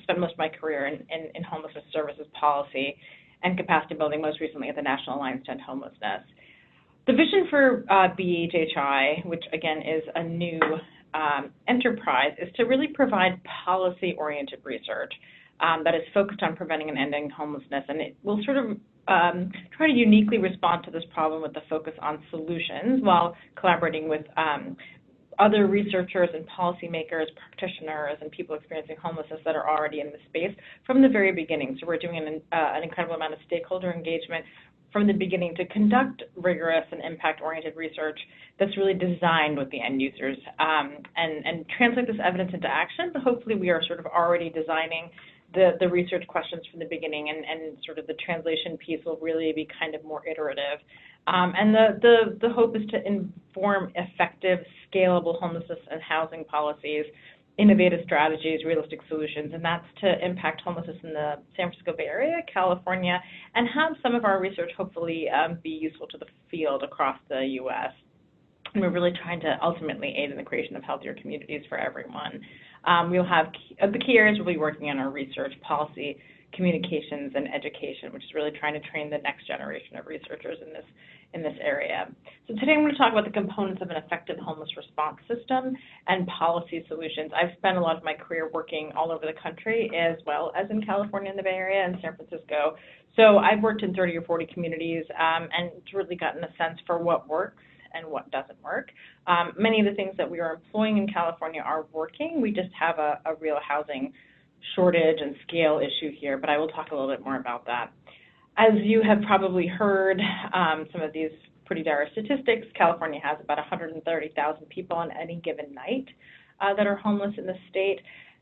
spent most of my career in homelessness services policy and capacity building, most recently at the National Alliance to End Homelessness. The vision for BHHI, which again is a new enterprise, is to really provide policy-oriented research that is focused on preventing and ending homelessness, and it will sort of try to uniquely respond to this problem with the focus on solutions while collaborating with other researchers and policymakers, practitioners, and people experiencing homelessness that are already in the space from the very beginning. So we're doing an incredible amount of stakeholder engagement from the beginning to conduct rigorous and impact-oriented research that's really designed with the end users and translate this evidence into action. But hopefully we are sort of already designing the research questions from the beginning, and sort of the translation piece will really be kind of more iterative. And the hope is to inform effective, scalable homelessness and housing policies, innovative strategies, realistic solutions, and that's to impact homelessness in the San Francisco Bay Area, California, and have some of our research hopefully be useful to the field across the U.S. And we're really trying to ultimately aid in the creation of healthier communities for everyone. We'll have the key areas we'll be working on are research, policy, communications, and education, which is really trying to train the next generation of researchers in this area. So today I'm going to talk about the components of an effective homeless response system and policy solutions. I've spent a lot of my career working all over the country, as well as in California and the Bay Area and San Francisco. So I've worked in 30 or 40 communities and really gotten a sense for what works and what doesn't work. Many of the things that we are employing in California are working. We just have a real housing shortage and scale issue here, but I will talk a little bit more about that. As you have probably heard some of these pretty dire statistics, California has about 130,000 people on any given night that are homeless in the state.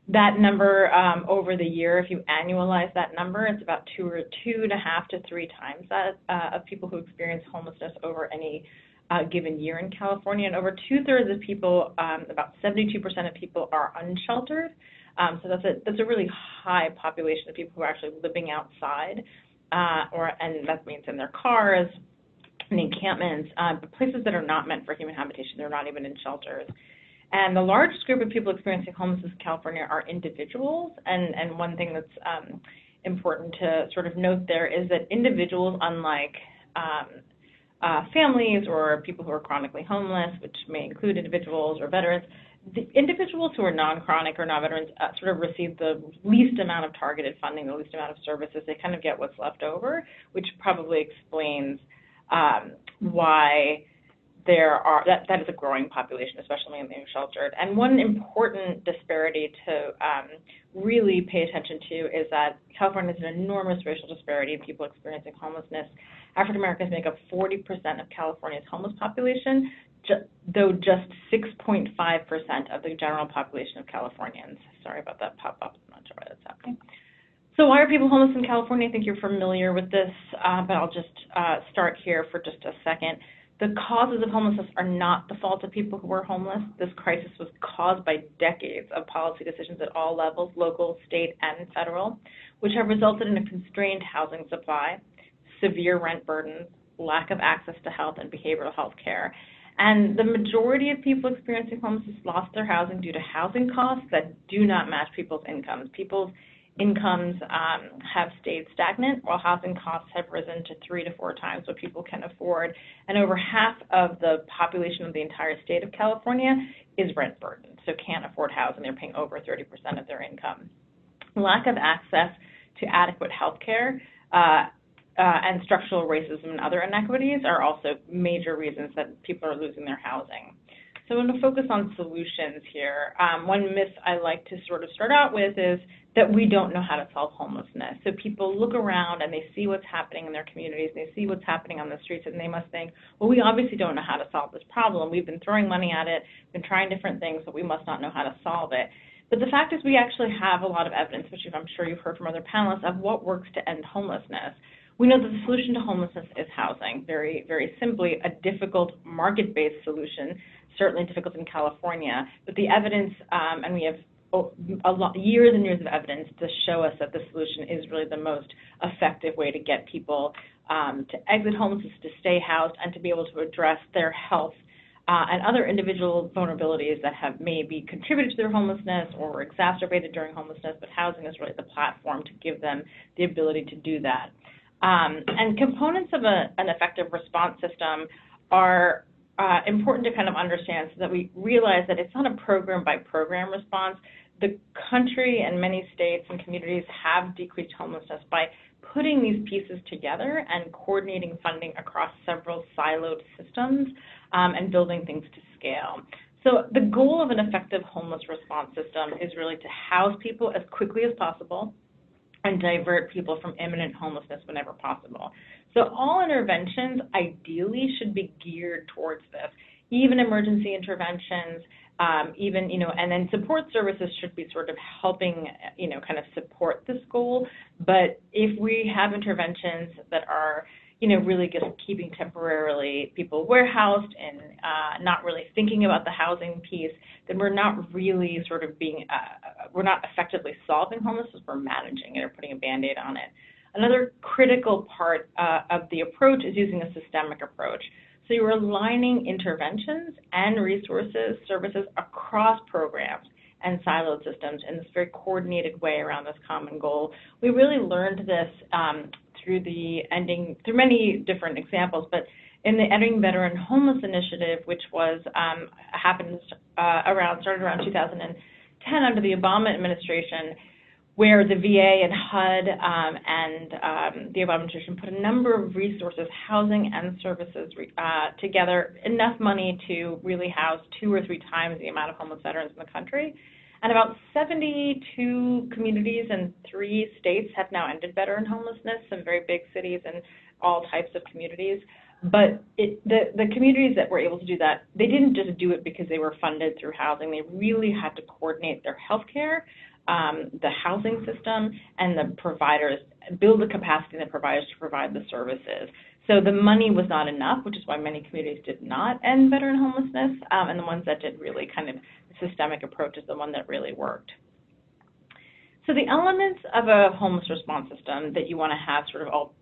That number over the year, if you annualize that number, it's about 2.5 to 3 times that of people who experience homelessness over any given year in California. And over 2/3 of people, about 72% of people are unsheltered. So that's a really high population of people who are actually living outside, and that means in their cars, in encampments, but places that are not meant for human habitation. They're not even in shelters. And the largest group of people experiencing homelessness in California are individuals. And one thing that's important to sort of note there is that individuals, unlike families or people who are chronically homeless, which may include individuals or veterans. The individuals who are non-chronic or non-veterans sort of receive the least amount of targeted funding, the least amount of services. They kind of get what's left over, which probably explains why that is a growing population, especially in the sheltered. And one important disparity to really pay attention to is that California has an enormous racial disparity in people experiencing homelessness. African Americans make up 40% of California's homeless population, though just 6.5% of the general population of Californians. Sorry about that pop-up. I'm not sure why that's happening. So why are people homeless in California? I think you're familiar with this, but I'll just start here for just a second. The causes of homelessness are not the fault of people who are homeless. This crisis was caused by decades of policy decisions at all levels, local, state, and federal, which have resulted in a constrained housing supply, severe rent burdens, lack of access to health and behavioral health care. And the majority of people experiencing homelessness lost their housing due to housing costs that do not match people's incomes. People's incomes have stayed stagnant, while housing costs have risen to 3 to 4 times what people can afford. And over half of the population of the entire state of California is rent burdened, so can't afford housing. They're paying over 30% of their income. Lack of access to adequate health care and structural racism and other inequities are also major reasons that people are losing their housing. So I'm going to focus on solutions here. One myth I like to sort of start out with is that we don't know how to solve homelessness. So people look around and they see what's happening in their communities, they see what's happening on the streets, and they must think, well, we obviously don't know how to solve this problem. We've been throwing money at it, been trying different things, but we must not know how to solve it. But the fact is we actually have a lot of evidence, which I'm sure you've heard from other panelists, of what works to end homelessness. We know that the solution to homelessness is housing. Very, very simply, a difficult market-based solution, certainly difficult in California, but the evidence, and we have years and years of evidence to show us that the solution is really the most effective way to get people to exit homelessness, to stay housed, and to be able to address their health and other individual vulnerabilities that have maybe contributed to their homelessness or were exacerbated during homelessness, but housing is really the platform to give them the ability to do that. And components of an effective response system are important to kind of understand so that we realize that it's not a program-by-program response. The country and many states and communities have decreased homelessness by putting these pieces together and coordinating funding across several siloed systems and building things to scale. So the goal of an effective homeless response system is really to house people as quickly as possible and divert people from imminent homelessness whenever possible. So all interventions ideally should be geared towards this, even emergency interventions, and then support services should be sort of helping, kind of support this goal. But if we have interventions that are, really just keeping temporarily people warehoused and not really thinking about the housing piece, then we're not really sort of we're not effectively solving homelessness, we're managing it or putting a Band-Aid on it. Another critical part of the approach is using a systemic approach. So you're aligning interventions and resources, services across programs and siloed systems in this very coordinated way around this common goal. We really learned this through many different examples, but in the Ending Veteran Homeless Initiative, which was started around 2010 under the Obama administration, where the VA and HUD and the Obama administration put a number of resources, housing and services together, enough money to really house 2 or 3 times the amount of homeless veterans in the country. And about 72 communities in 3 states have now ended veteran homelessness, some very big cities and all types of communities. But the communities that were able to do that, they didn't just do it because they were funded through housing. They really had to coordinate their health care, the housing system, and the providers, build the capacity in the providers to provide the services. So the money was not enough, which is why many communities did not end veteran homelessness, and the ones that did really kind of the systemic approach is the one that really worked. So the elements of a homeless response system that you want to have sort of all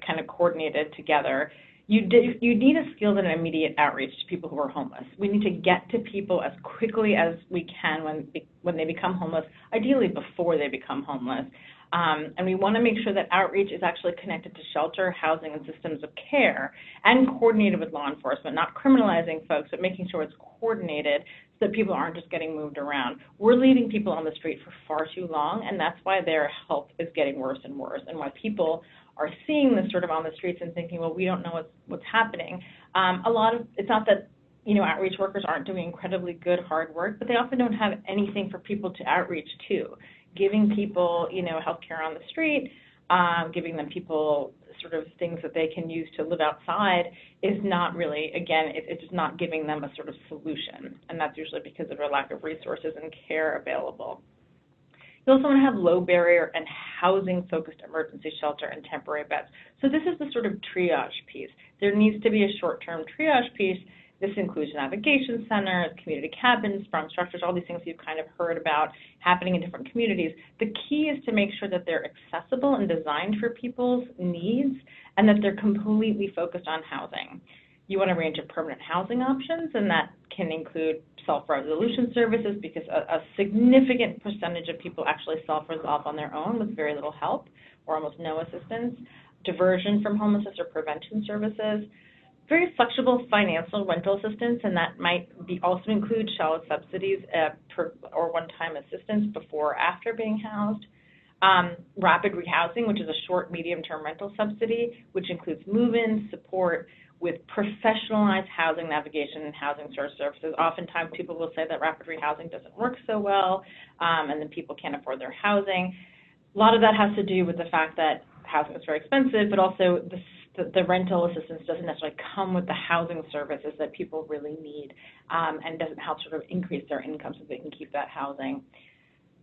kind of coordinated together, you need a skilled and immediate outreach to people who are homeless. We need to get to people as quickly as we can when they become homeless, ideally before they become homeless. And we want to make sure that outreach is actually connected to shelter, housing, and systems of care, and coordinated with law enforcement, not criminalizing folks, but making sure it's coordinated so that people aren't just getting moved around. We're leaving people on the street for far too long, and that's why their health is getting worse and worse, and why people are seeing this sort of on the streets and thinking, well, we don't know what's happening. It's not that outreach workers aren't doing incredibly good, hard work, but they often don't have anything for people to outreach to. Giving people, healthcare on the street, giving them people sort of things that they can use to live outside is not really, again, it's just not giving them a sort of solution. And that's usually because of a lack of resources and care available. You also want to have low barrier and housing-focused emergency shelter and temporary beds. So this is the sort of triage piece. There needs to be a short-term triage piece. This includes navigation centers, community cabins, sprung structures, all these things you've kind of heard about happening in different communities. The key is to make sure that they're accessible and designed for people's needs and that they're completely focused on housing. You want a range of permanent housing options, and that can include self-resolution services because a significant percentage of people actually self-resolve on their own with very little help or almost no assistance, diversion from homelessness or prevention services, very flexible financial rental assistance, and that might also include shallow subsidies or one-time assistance before or after being housed. Rapid rehousing, which is a short, medium-term rental subsidy, which includes move-in support with professionalized housing navigation and housing search services. Oftentimes people will say that rapid rehousing doesn't work so well, and then people can't afford their housing. A lot of that has to do with the fact that housing is very expensive, but also the rental assistance doesn't necessarily come with the housing services that people really need, and doesn't help sort of increase their income so they can keep that housing.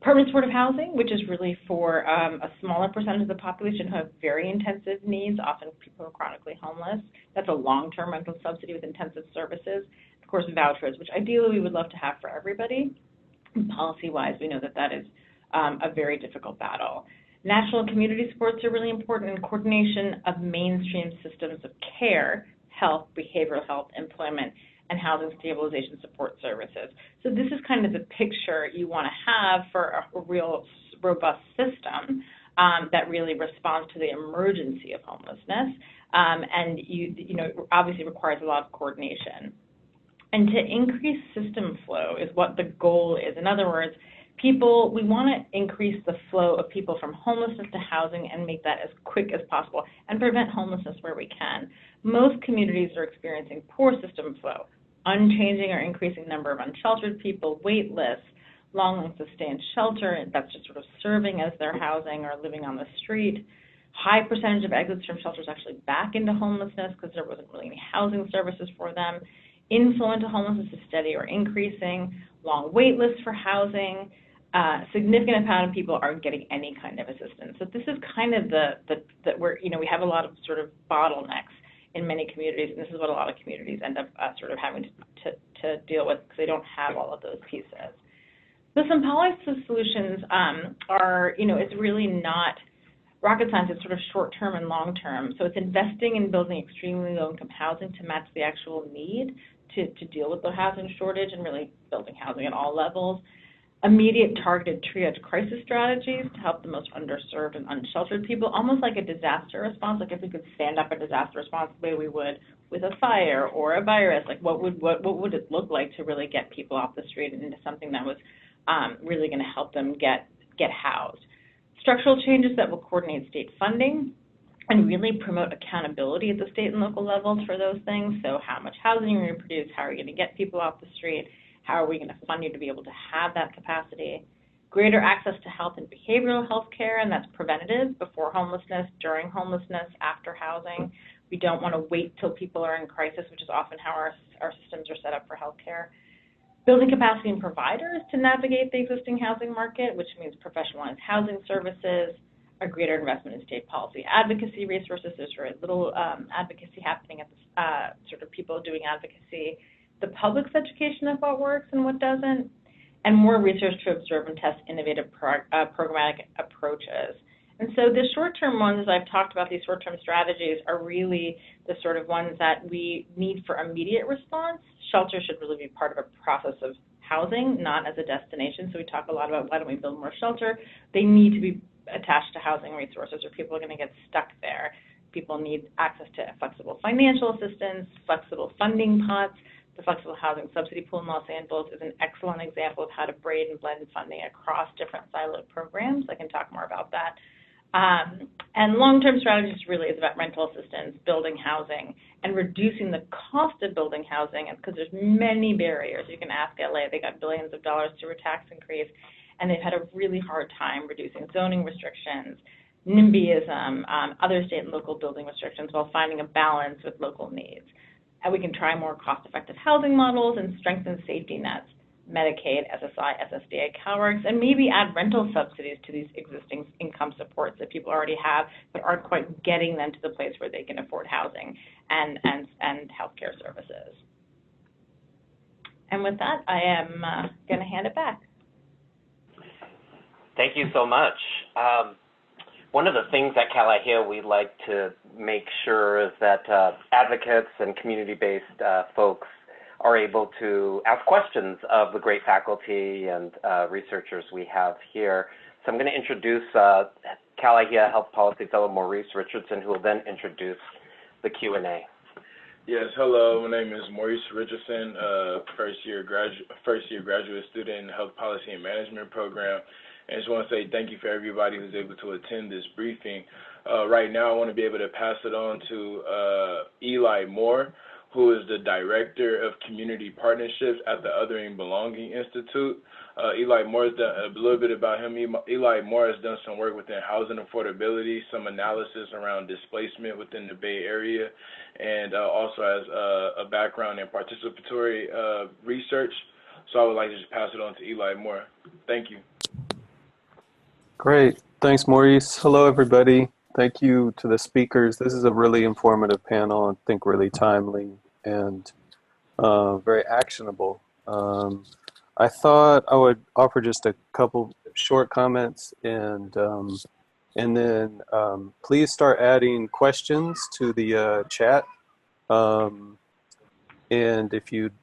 Permanent supportive housing, which is really for a smaller percentage of the population who have very intensive needs, often people who are chronically homeless. That's a long-term rental subsidy with intensive services. Of course, vouchers, which ideally we would love to have for everybody. Policy-wise, we know that is a very difficult battle. National and community supports are really important in coordination of mainstream systems of care, health, behavioral health, employment, and housing stabilization support services. So this is kind of the picture you want to have for a real robust system that really responds to the emergency of homelessness, and obviously requires a lot of coordination. And to increase system flow is what the goal is. In other words, we want to increase the flow of people from homelessness to housing and make that as quick as possible and prevent homelessness where we can. Most communities are experiencing poor system flow, unchanging or increasing number of unsheltered people, wait lists, long lengths of stay in shelter, and that's just sort of serving as their housing or living on the street. High percentage of exits from shelters actually back into homelessness because there wasn't really any housing services for them. Inflow into homelessness is steady or increasing. Long wait lists for housing. Significant amount of people aren't getting any kind of assistance. So this is kind of we have a lot of sort of bottlenecks in many communities, and this is what a lot of communities end up sort of having to deal with because they don't have all of those pieces. So some policy solutions it's really not rocket science. It's sort of short-term and long-term. So it's investing in building extremely low-income housing to match the actual need to deal with the housing shortage and really building housing at all levels. Immediate targeted triage crisis strategies to help the most underserved and unsheltered people, almost like a disaster response. Like if we could stand up a disaster response the way we would with a fire or a virus, like what would it look like to really get people off the street and into something that was really going to help them get housed. Structural changes that will coordinate state funding and really promote accountability at the state and local levels for those things. So how much housing are you going to produce? How are you going to get people off the street? How are we going to fund you to be able to have that capacity? Greater access to health and behavioral health care, and that's preventative before homelessness, during homelessness, after housing. We don't want to wait till people are in crisis, which is often how our systems are set up for health care. Building capacity in providers to navigate the existing housing market, which means professionalized housing services, a greater investment in state policy advocacy resources. There's very little advocacy happening at the sort of people doing advocacy. The public's education of what works and what doesn't, and more research to observe and test innovative programmatic approaches. And so the short-term ones, as I've talked about, these short-term strategies are really the sort of ones that we need for immediate response. Shelter should really be part of a process of housing, not as a destination. So we talk a lot about why don't we build more shelter. They need to be attached to housing resources, or people are going to get stuck there. People need access to flexible financial assistance, flexible funding pots. The Flexible Housing Subsidy Pool in Los Angeles is an excellent example of how to braid and blend funding across different siloed programs. I can talk more about that. And long-term strategies really is about rental assistance, building housing, and reducing the cost of building housing, because there's many barriers. You can ask LA, they got billions of dollars through a tax increase, and they've had a really hard time reducing zoning restrictions, NIMBYism, other state and local building restrictions, while finding a balance with local needs. And we can try more cost-effective housing models and strengthen safety nets, Medicaid, SSI, SSDA, CalWORKs, and maybe add rental subsidies to these existing income supports that people already have but aren't quite getting them to the place where they can afford housing and healthcare services. And with that, I am going to hand it back. Thank you so much. One of the things at CalIHEA we like to make sure is that advocates and community-based folks are able to ask questions of the great faculty and researchers we have here. So I'm going to introduce CalIHEA Health Policy Fellow Maurice Richardson, who will then introduce the Q&A. Yes, hello. My name is Maurice Richardson, first year graduate student in the Health Policy and Management program. And I just want to say thank you for everybody who's able to attend this briefing. Right now, I want to be able to pass it on to Eli Moore, who is the Director of Community Partnerships at the Othering Belonging Institute. Eli Moore has done a little bit about him. Eli Moore has done some work within housing affordability, some analysis around displacement within the Bay Area, and also has a background in participatory research. So I would like to just pass it on to Eli Moore. Thank you. Great. Thanks, Maurice. Hello, everybody. Thank you to the speakers. This is a really informative panel, and I think really timely and very actionable. I thought I would offer just a couple short comments, and then please start adding questions to the chat. And if you'd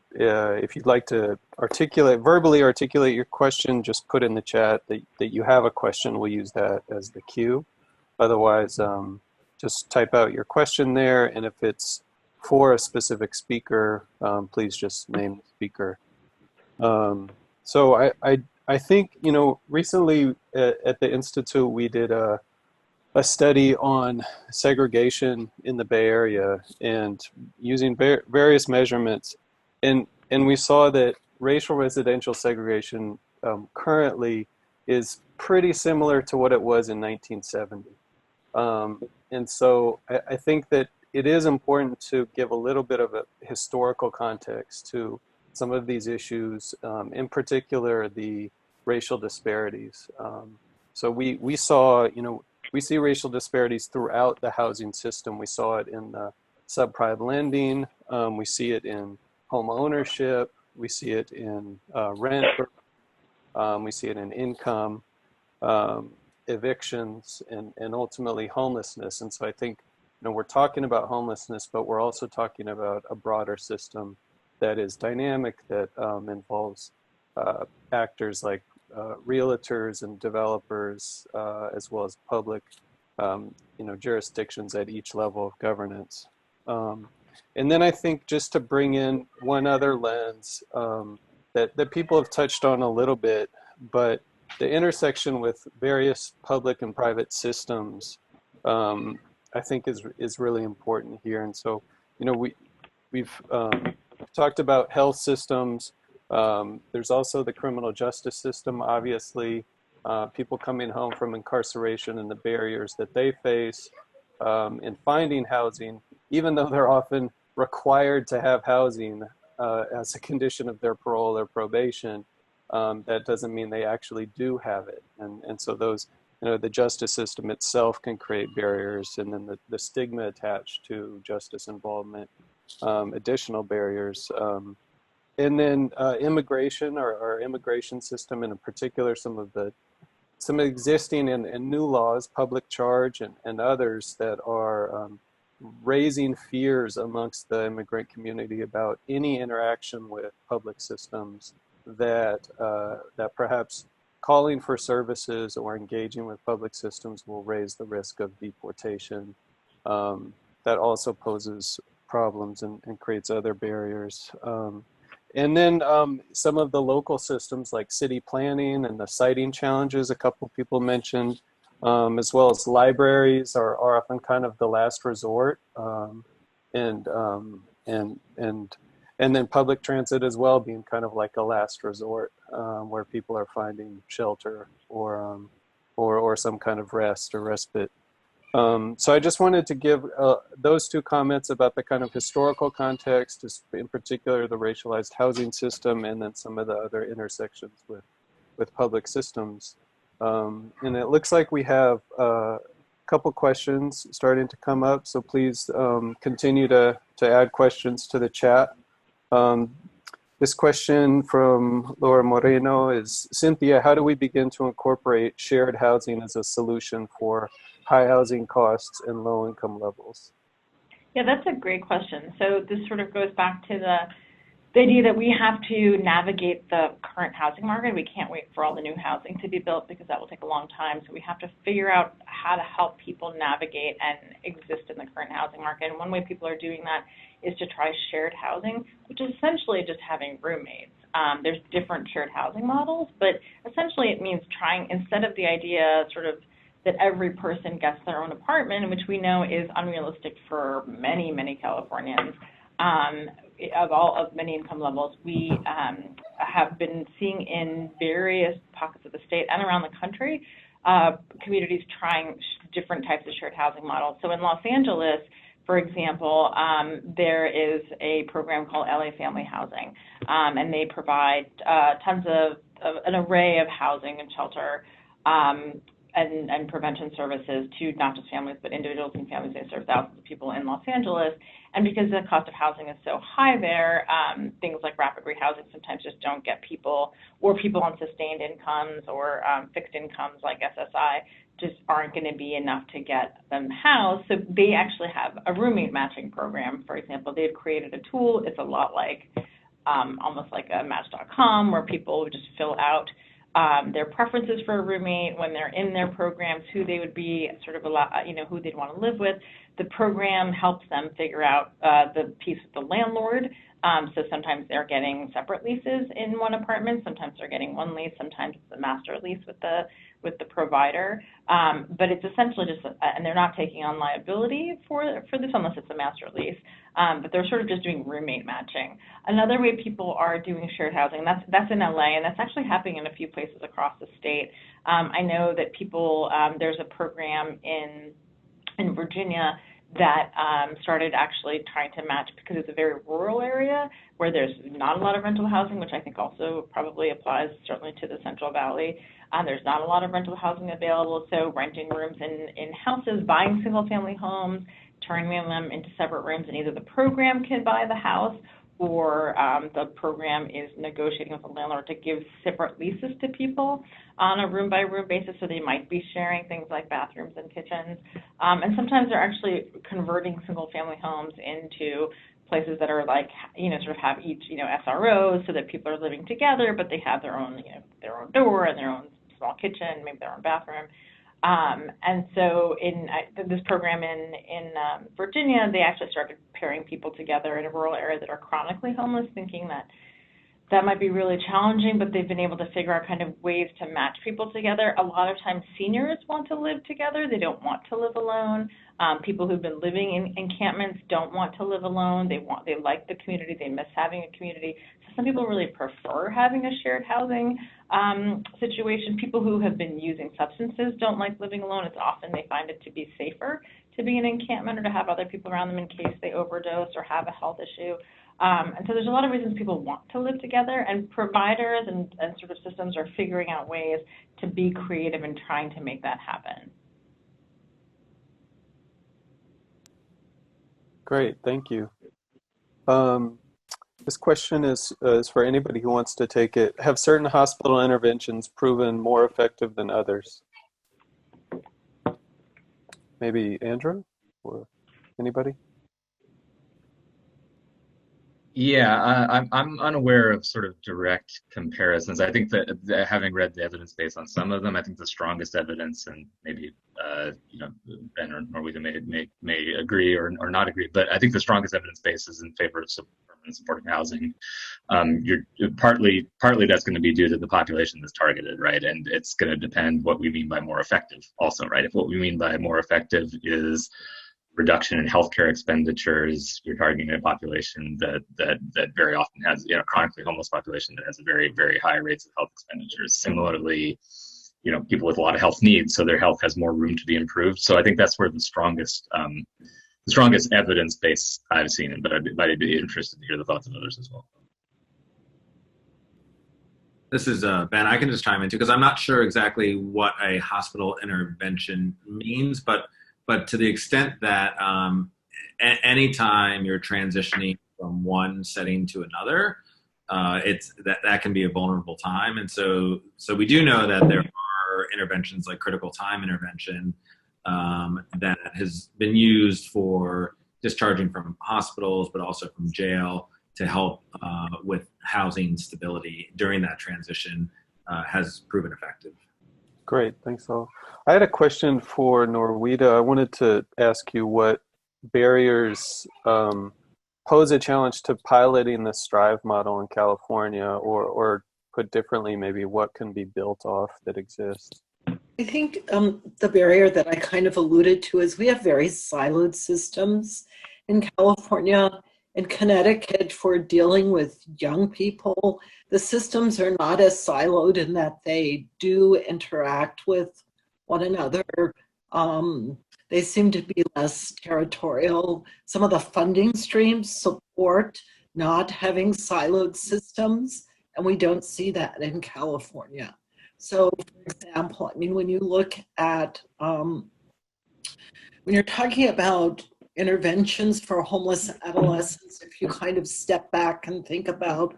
like to verbally articulate your question, just put in the chat that you have a question. We'll use that as the cue. Otherwise, just type out your question there, and if it's for a specific speaker, please just name the speaker. So I think, recently at the Institute, we did a study on segregation in the Bay Area and using various measurements. And we saw that racial residential segregation currently is pretty similar to what it was in 1970. And so I think that it is important to give a little bit of a historical context to some of these issues, in particular the racial disparities. So we saw, we see racial disparities throughout the housing system. We saw it in subprime lending. We see it in home ownership. We see it in rent. We see it in income, evictions, and ultimately homelessness. And so I think, we're talking about homelessness, but we're also talking about a broader system that is dynamic, that involves actors like realtors and developers, as well as public, jurisdictions at each level of governance. And then I think just to bring in one other lens that people have touched on a little bit, but the intersection with various public and private systems, I think is really important here. And so, we've talked about health systems. There's also the criminal justice system, obviously, people coming home from incarceration and the barriers that they face in finding housing, even though they're often required to have housing as a condition of their parole or probation. That doesn't mean they actually do have it. And so those, the justice system itself can create barriers, and then the stigma attached to justice involvement, additional barriers. And then immigration, or our immigration system, and in particular some existing and new laws, public charge and others that are raising fears amongst the immigrant community about any interaction with public systems that perhaps calling for services or engaging with public systems will raise the risk of deportation. That also poses problems and creates other barriers. And then some of the local systems like city planning and the siting challenges a couple people mentioned, as well as libraries are often kind of the last resort, and then public transit as well being kind of like a last resort, where people are finding shelter or some kind of rest or respite. So I just wanted to give those two comments about the kind of historical context, in particular the racialized housing system, and then some of the other intersections with public systems. And it looks like we have a couple questions starting to come up, so please continue to add questions to the chat. This question from Laura Moreno is, Cynthia, how do we begin to incorporate shared housing as a solution for high housing costs and low income levels? Yeah, that's a great question. So this sort of goes back to the idea that we have to navigate the current housing market. We can't wait for all the new housing to be built because that will take a long time. So we have to figure out how to help people navigate and exist in the current housing market. And one way people are doing that is to try shared housing, which is essentially just having roommates. There's different shared housing models, but essentially it means trying, instead of the idea sort of that every person gets their own apartment, which we know is unrealistic for many, many Californians, of many income levels. We have been seeing in various pockets of the state and around the country, communities trying different types of shared housing models. So in Los Angeles, for example, there is a program called LA Family Housing, and they provide tons of an array of housing and shelter and prevention services to not just families, but individuals and families. They serve thousands of people in Los Angeles. And because the cost of housing is so high there, things like rapid rehousing sometimes just don't get people, or people on sustained incomes or fixed incomes like SSI just aren't going to be enough to get them housed. So they actually have a roommate matching program, for example. They've created a tool. It's a lot like, almost like a Match.com, where people just fill out their preferences for a roommate when they're in their programs, who they would be, sort of who they'd want to live with. The program helps them figure out the piece with the landlord. So sometimes they're getting separate leases in one apartment. Sometimes they're getting one lease. Sometimes it's a master lease with the provider. But it's essentially just, and they're not taking on liability for this unless it's a master lease. But they're sort of just doing roommate matching. Another way people are doing shared housing, that's in LA, and that's actually happening in a few places across the state. I know that people, there's a program in Virginia that started actually trying to match, because it's a very rural area where there's not a lot of rental housing, which I think also probably applies certainly to the Central Valley. There's not a lot of rental housing available, so renting rooms in houses, buying single-family homes, turning them into separate rooms, and either the program can buy the house or the program is negotiating with the landlord to give separate leases to people on a room-by-room basis, so they might be sharing things like bathrooms and kitchens. And sometimes they're actually converting single-family homes into places that are like, sort of have each, SROs, so that people are living together, but they have their own door and their own small kitchen, maybe their own bathroom. And so in this program in Virginia, they actually started pairing people together in a rural area that are chronically homeless, thinking that might be really challenging, but they've been able to figure out kind of ways to match people together. A lot of times seniors want to live together. They don't want to live alone. People who've been living in encampments don't want to live alone. They like the community. They miss having a community. So some people really prefer having a shared housing situation. People who have been using substances don't like living alone. It's often they find it to be safer to be in an encampment or to have other people around them in case they overdose or have a health issue. And so there's a lot of reasons people want to live together, and providers and sort of systems are figuring out ways to be creative and trying to make that happen. Great, thank you. This question is for anybody who wants to take it. Have certain hospital interventions proven more effective than others? Maybe Andrew or anybody? Yeah, I'm unaware of sort of direct comparisons. I think that having read the evidence base on some of them, I think the strongest evidence, and maybe Ben or Norwegian may agree or not agree, but I think the strongest evidence base is in favor of permanent supportive housing. You're partly that's going to be due to the population that's targeted, right? And it's going to depend what we mean by more effective, also, right? If what we mean by more effective is reduction in healthcare expenditures, you're targeting a population that very often has, chronically homeless population that has a very, very high rates of health expenditures. Similarly, people with a lot of health needs, so their health has more room to be improved. So I think that's where the strongest evidence base I've seen, but I'd be interested to hear the thoughts of others as well. This is Ben. I can just chime in too, because I'm not sure exactly what a hospital intervention means, but to the extent that anytime you're transitioning from one setting to another, it's that can be a vulnerable time. And so we do know that there are interventions like critical time intervention that has been used for discharging from hospitals, but also from jail to help with housing stability during that transition has proven effective. Great, thanks all. I had a question for Norwida. I wanted to ask you what barriers pose a challenge to piloting the Strive model in California, or put differently, maybe what can be built off that exists? I think the barrier that I kind of alluded to is we have very siloed systems in California. In Connecticut, for dealing with young people, the systems are not as siloed in that they do interact with one another. They seem to be less territorial. Some of the funding streams support not having siloed systems, and we don't see that in California. So, for example, I mean, when you look at, when you're talking about interventions for homeless adolescents, if you kind of step back and think about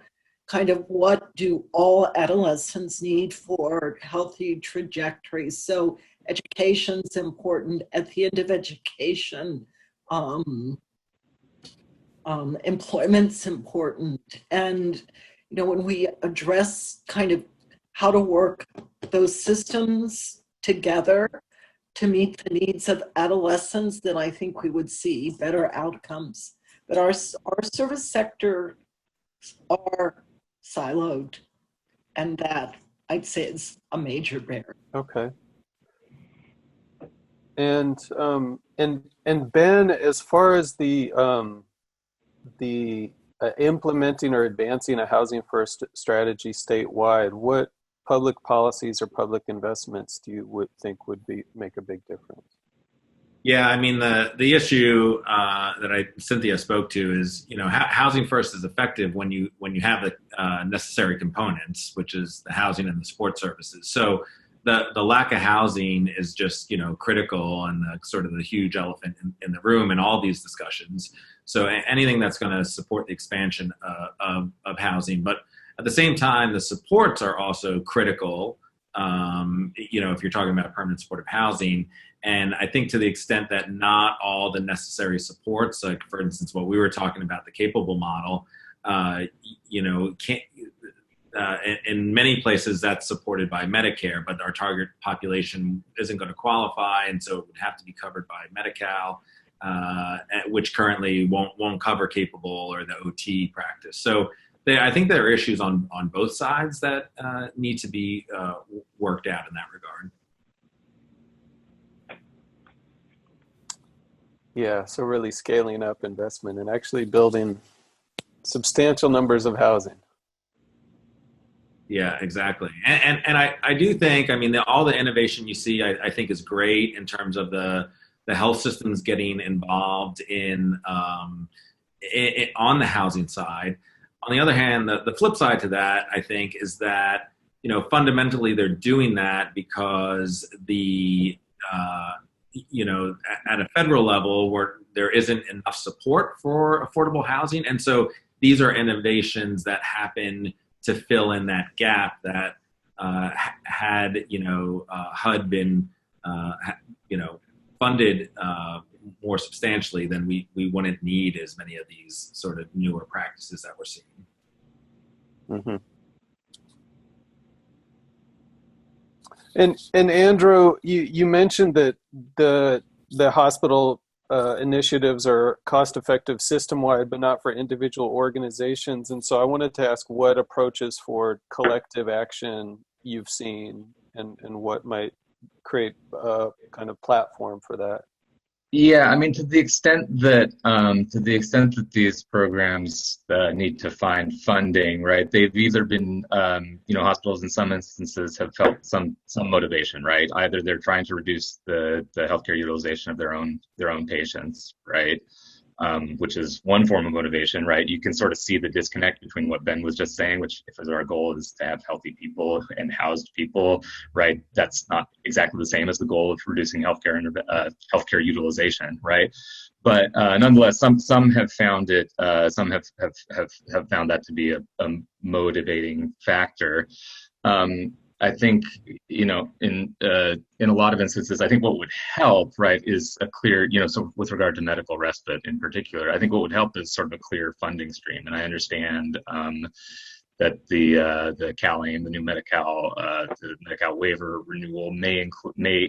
kind of what do all adolescents need for healthy trajectories. So education's important. At the end of education, employment's important. And, when we address kind of how to work those systems together to meet the needs of adolescents, then I think we would see better outcomes. But our service sector are siloed, and that I'd say is a major barrier. Okay. And Ben, as far as the implementing or advancing a housing first strategy statewide, what public policies or public investments do you think would make a big difference? Yeah, I mean the issue that Cynthia spoke to is housing first is effective when you have the necessary components, which is the housing and the support services. So the lack of housing is just critical and sort of the huge elephant in the room in all these discussions. So anything that's going to support the expansion of housing, but at the same time, the supports are also critical, if you're talking about permanent supportive housing. And I think to the extent that not all the necessary supports, like for instance, what we were talking about, the capable model, in many places that's supported by Medicare, but our target population isn't going to qualify. And so it would have to be covered by Medi-Cal, which currently won't cover capable or the OT practice. So I think there are issues on both sides that need to be worked out in that regard. Yeah, so really scaling up investment and actually building substantial numbers of housing. Yeah, exactly. And I do think, all the innovation you see, I think is great in terms of the health systems getting involved in on the housing side. On the other hand, the flip side to that, I think, is that, fundamentally they're doing that because at a federal level where there isn't enough support for affordable housing. And so these are innovations that happen to fill in that gap that had HUD been, funded more substantially, then we wouldn't need as many of these sort of newer practices that we're seeing. Mm-hmm. And Andrew, you mentioned that the hospital initiatives are cost-effective system-wide, but not for individual organizations. And so I wanted to ask what approaches for collective action you've seen, and what might create a kind of platform for that. Yeah, I mean, to the extent that these programs need to find funding, right? They've either been, hospitals in some instances have felt some motivation, right? Either they're trying to reduce the healthcare utilization of their own patients, right? Which is one form of motivation, right? You can sort of see the disconnect between what Ben was just saying, which if our goal is to have healthy people and housed people, right? That's not exactly the same as the goal of reducing healthcare utilization, right? But nonetheless, some have found it. Some have found that to be a motivating factor. I think, in a lot of instances, I think what would help, right, is a clear, so with regard to medical respite in particular, I think what would help is sort of a clear funding stream. And I understand that the CalAIM, the new Medi-Cal, the Medi-Cal waiver renewal may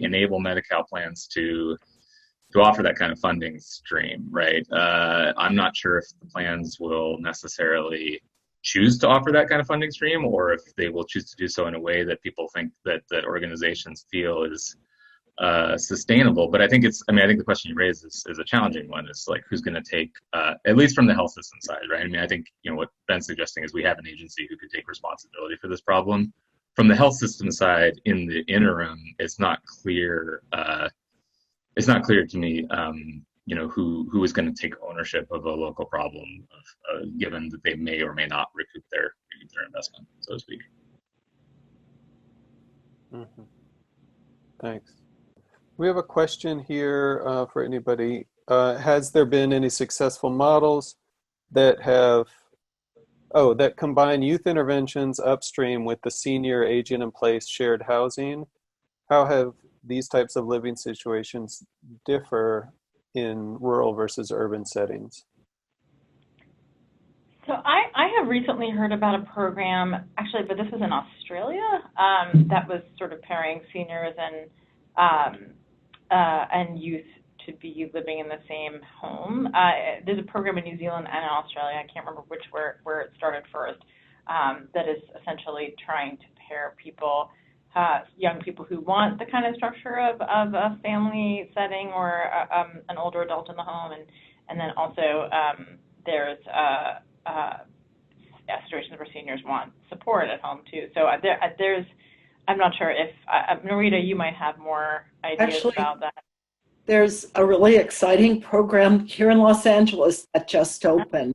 enable Medi-Cal plans to offer that kind of funding stream, right? I'm not sure if the plans will necessarily choose to offer that kind of funding stream, or if they will choose to do so in a way that people think that organizations feel is sustainable. But I think the question you raised is a challenging one. It's like, who's going to take, at least from the health system side, right? I mean, I think, what Ben's suggesting is we have an agency who could take responsibility for this problem. From the health system side, in the interim, it's not clear to me, who is going to take ownership of a local problem, given that they may or may not recoup their investment, so to speak. Mm-hmm. Thanks. We have a question here for anybody. Has there been any successful models that combine youth interventions upstream with the senior aging in place shared housing? How have these types of living situations differ in rural versus urban settings? So I have recently heard about a program, actually, but this was in Australia, that was sort of pairing seniors and youth to be living in the same home. There's a program in New Zealand and in Australia, I can't remember where it started first, that is essentially trying to pair people, young people who want the kind of structure of a family setting or an older adult in the home, and then also there's situations where seniors want support at home too. So I'm not sure if Norita, you might have more ideas about that. There's a really exciting program here in Los Angeles that just opened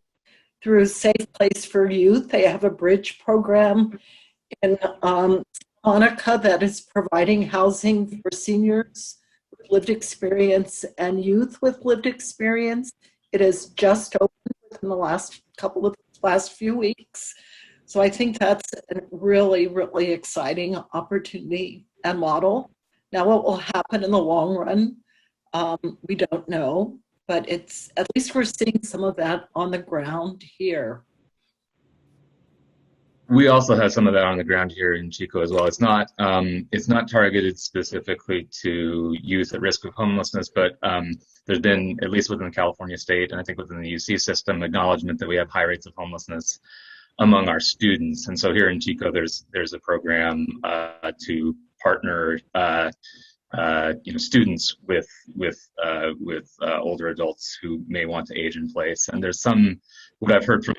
through Safe Place for Youth. They have a bridge program in Monica that is providing housing for seniors with lived experience and youth with lived experience. It has just opened within the last few weeks. So I think that's a really, really exciting opportunity and model. Now, what will happen in the long run, we don't know, but at least we're seeing some of that on the ground here. We also have some of that on the ground here in Chico as well. It's not targeted specifically to youth at risk of homelessness, but there's been, at least within the California state, and I think within the UC system, acknowledgement that we have high rates of homelessness among our students. And so here in Chico, there's a program to partner students with older adults who may want to age in place. And there's what I've heard from,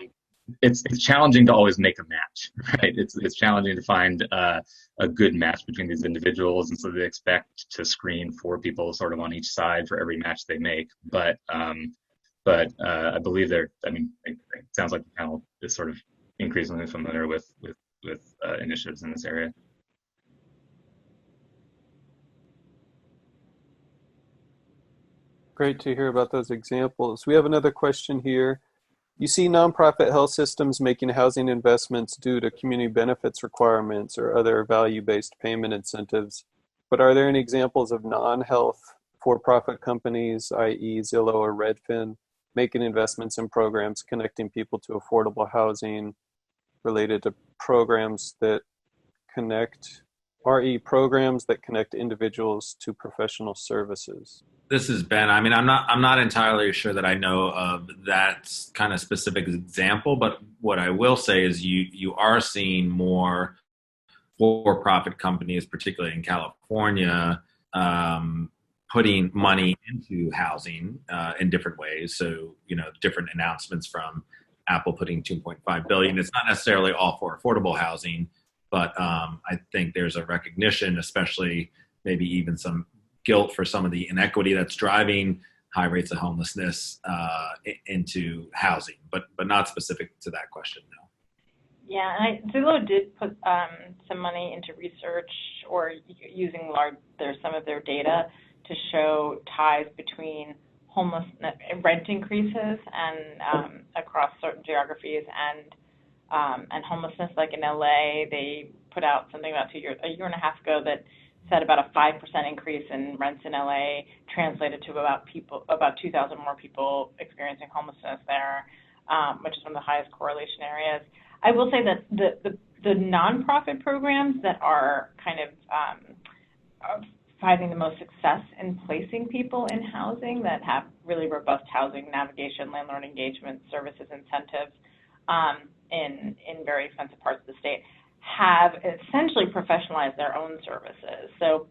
it's challenging to always make a match, right? It's challenging to find a good match between these individuals, and so they expect to screen 4 people sort of on each side for every match they make. But I believe it sounds like the panel is sort of increasingly familiar with initiatives in this area. Great to hear about those examples. We have another question here. You see nonprofit health systems making housing investments due to community benefits requirements or other value-based payment incentives, but are there any examples of non-health for-profit companies, i.e. Zillow or Redfin, making investments in programs connecting people to affordable housing related to programs that connect, programs that connect individuals to professional services. This is Ben. I mean, I'm not entirely sure that I know of that kind of specific example, but what I will say is you are seeing more for-profit companies, particularly in California, putting money into housing in different ways. So, different announcements from Apple putting $2.5 billion. It's not necessarily all for affordable housing, but I think there's a recognition, especially maybe even some guilt for some of the inequity that's driving high rates of homelessness into housing, but not specific to that question, no. Yeah, and Zillow did put some money into research or using some of their data to show ties between homelessness, rent increases, and across certain geographies, and homelessness. Like in LA, they put out something about a year and a half ago that said about a 5% increase in rents in LA translated to about 2,000 more people experiencing homelessness there, which is one of the highest correlation areas. I will say that the nonprofit programs that are kind of finding the most success in placing people in housing, that have really robust housing navigation, landlord engagement, services, incentives in very expensive parts of the state, have essentially professionalized their own services. So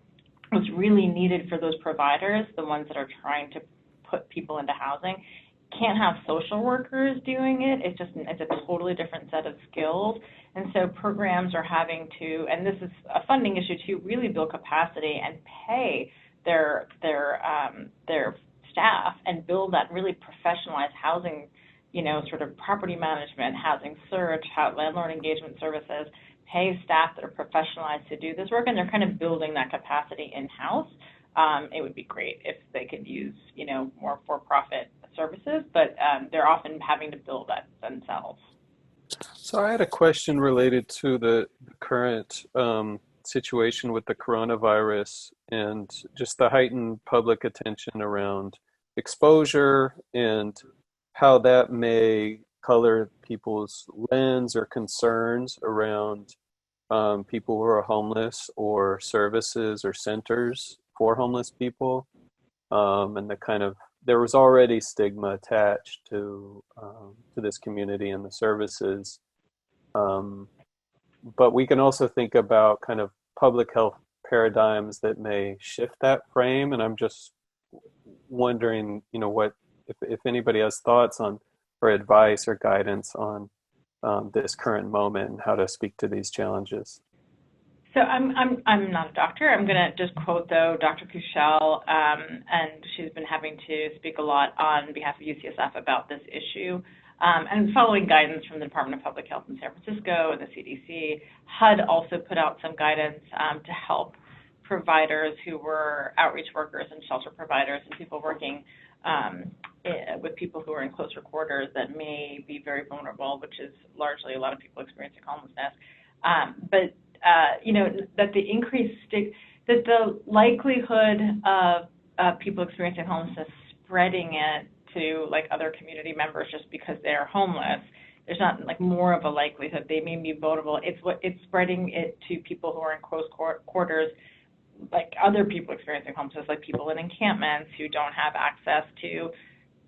what's really needed for those providers, the ones that are trying to put people into housing, can't have social workers doing it. It's a totally different set of skills. And so programs are having to, and this is a funding issue too, really build capacity and pay their staff and build that really professionalized housing, sort of property management, housing search, landlord engagement services, pay staff that are professionalized to do this work, and they're kind of building that capacity in-house. It would be great if they could use, more for-profit services, but they're often having to build that themselves. So I had a question related to the current situation with the coronavirus and just the heightened public attention around exposure and how that may color people's lens or concerns around people who are homeless or services or centers for homeless people, and there was already stigma attached to this community and the services, but we can also think about kind of public health paradigms that may shift that frame, and I'm just wondering, what if anybody has thoughts on or advice or guidance on this current moment and how to speak to these challenges. So I'm not a doctor. I'm going to just quote, though, Dr. Kuchel, and she's been having to speak a lot on behalf of UCSF about this issue. And following guidance from the Department of Public Health in San Francisco and the CDC, HUD also put out some guidance to help providers who were outreach workers and shelter providers and people working with people who are in closer quarters that may be very vulnerable, which is largely a lot of people experiencing homelessness. But that the increased that the likelihood of people experiencing homelessness spreading it to like other community members just because they're homeless, there's not like more of a likelihood they may be vulnerable. It's spreading it to people who are in close quarters, like other people experiencing homelessness, like people in encampments who don't have access to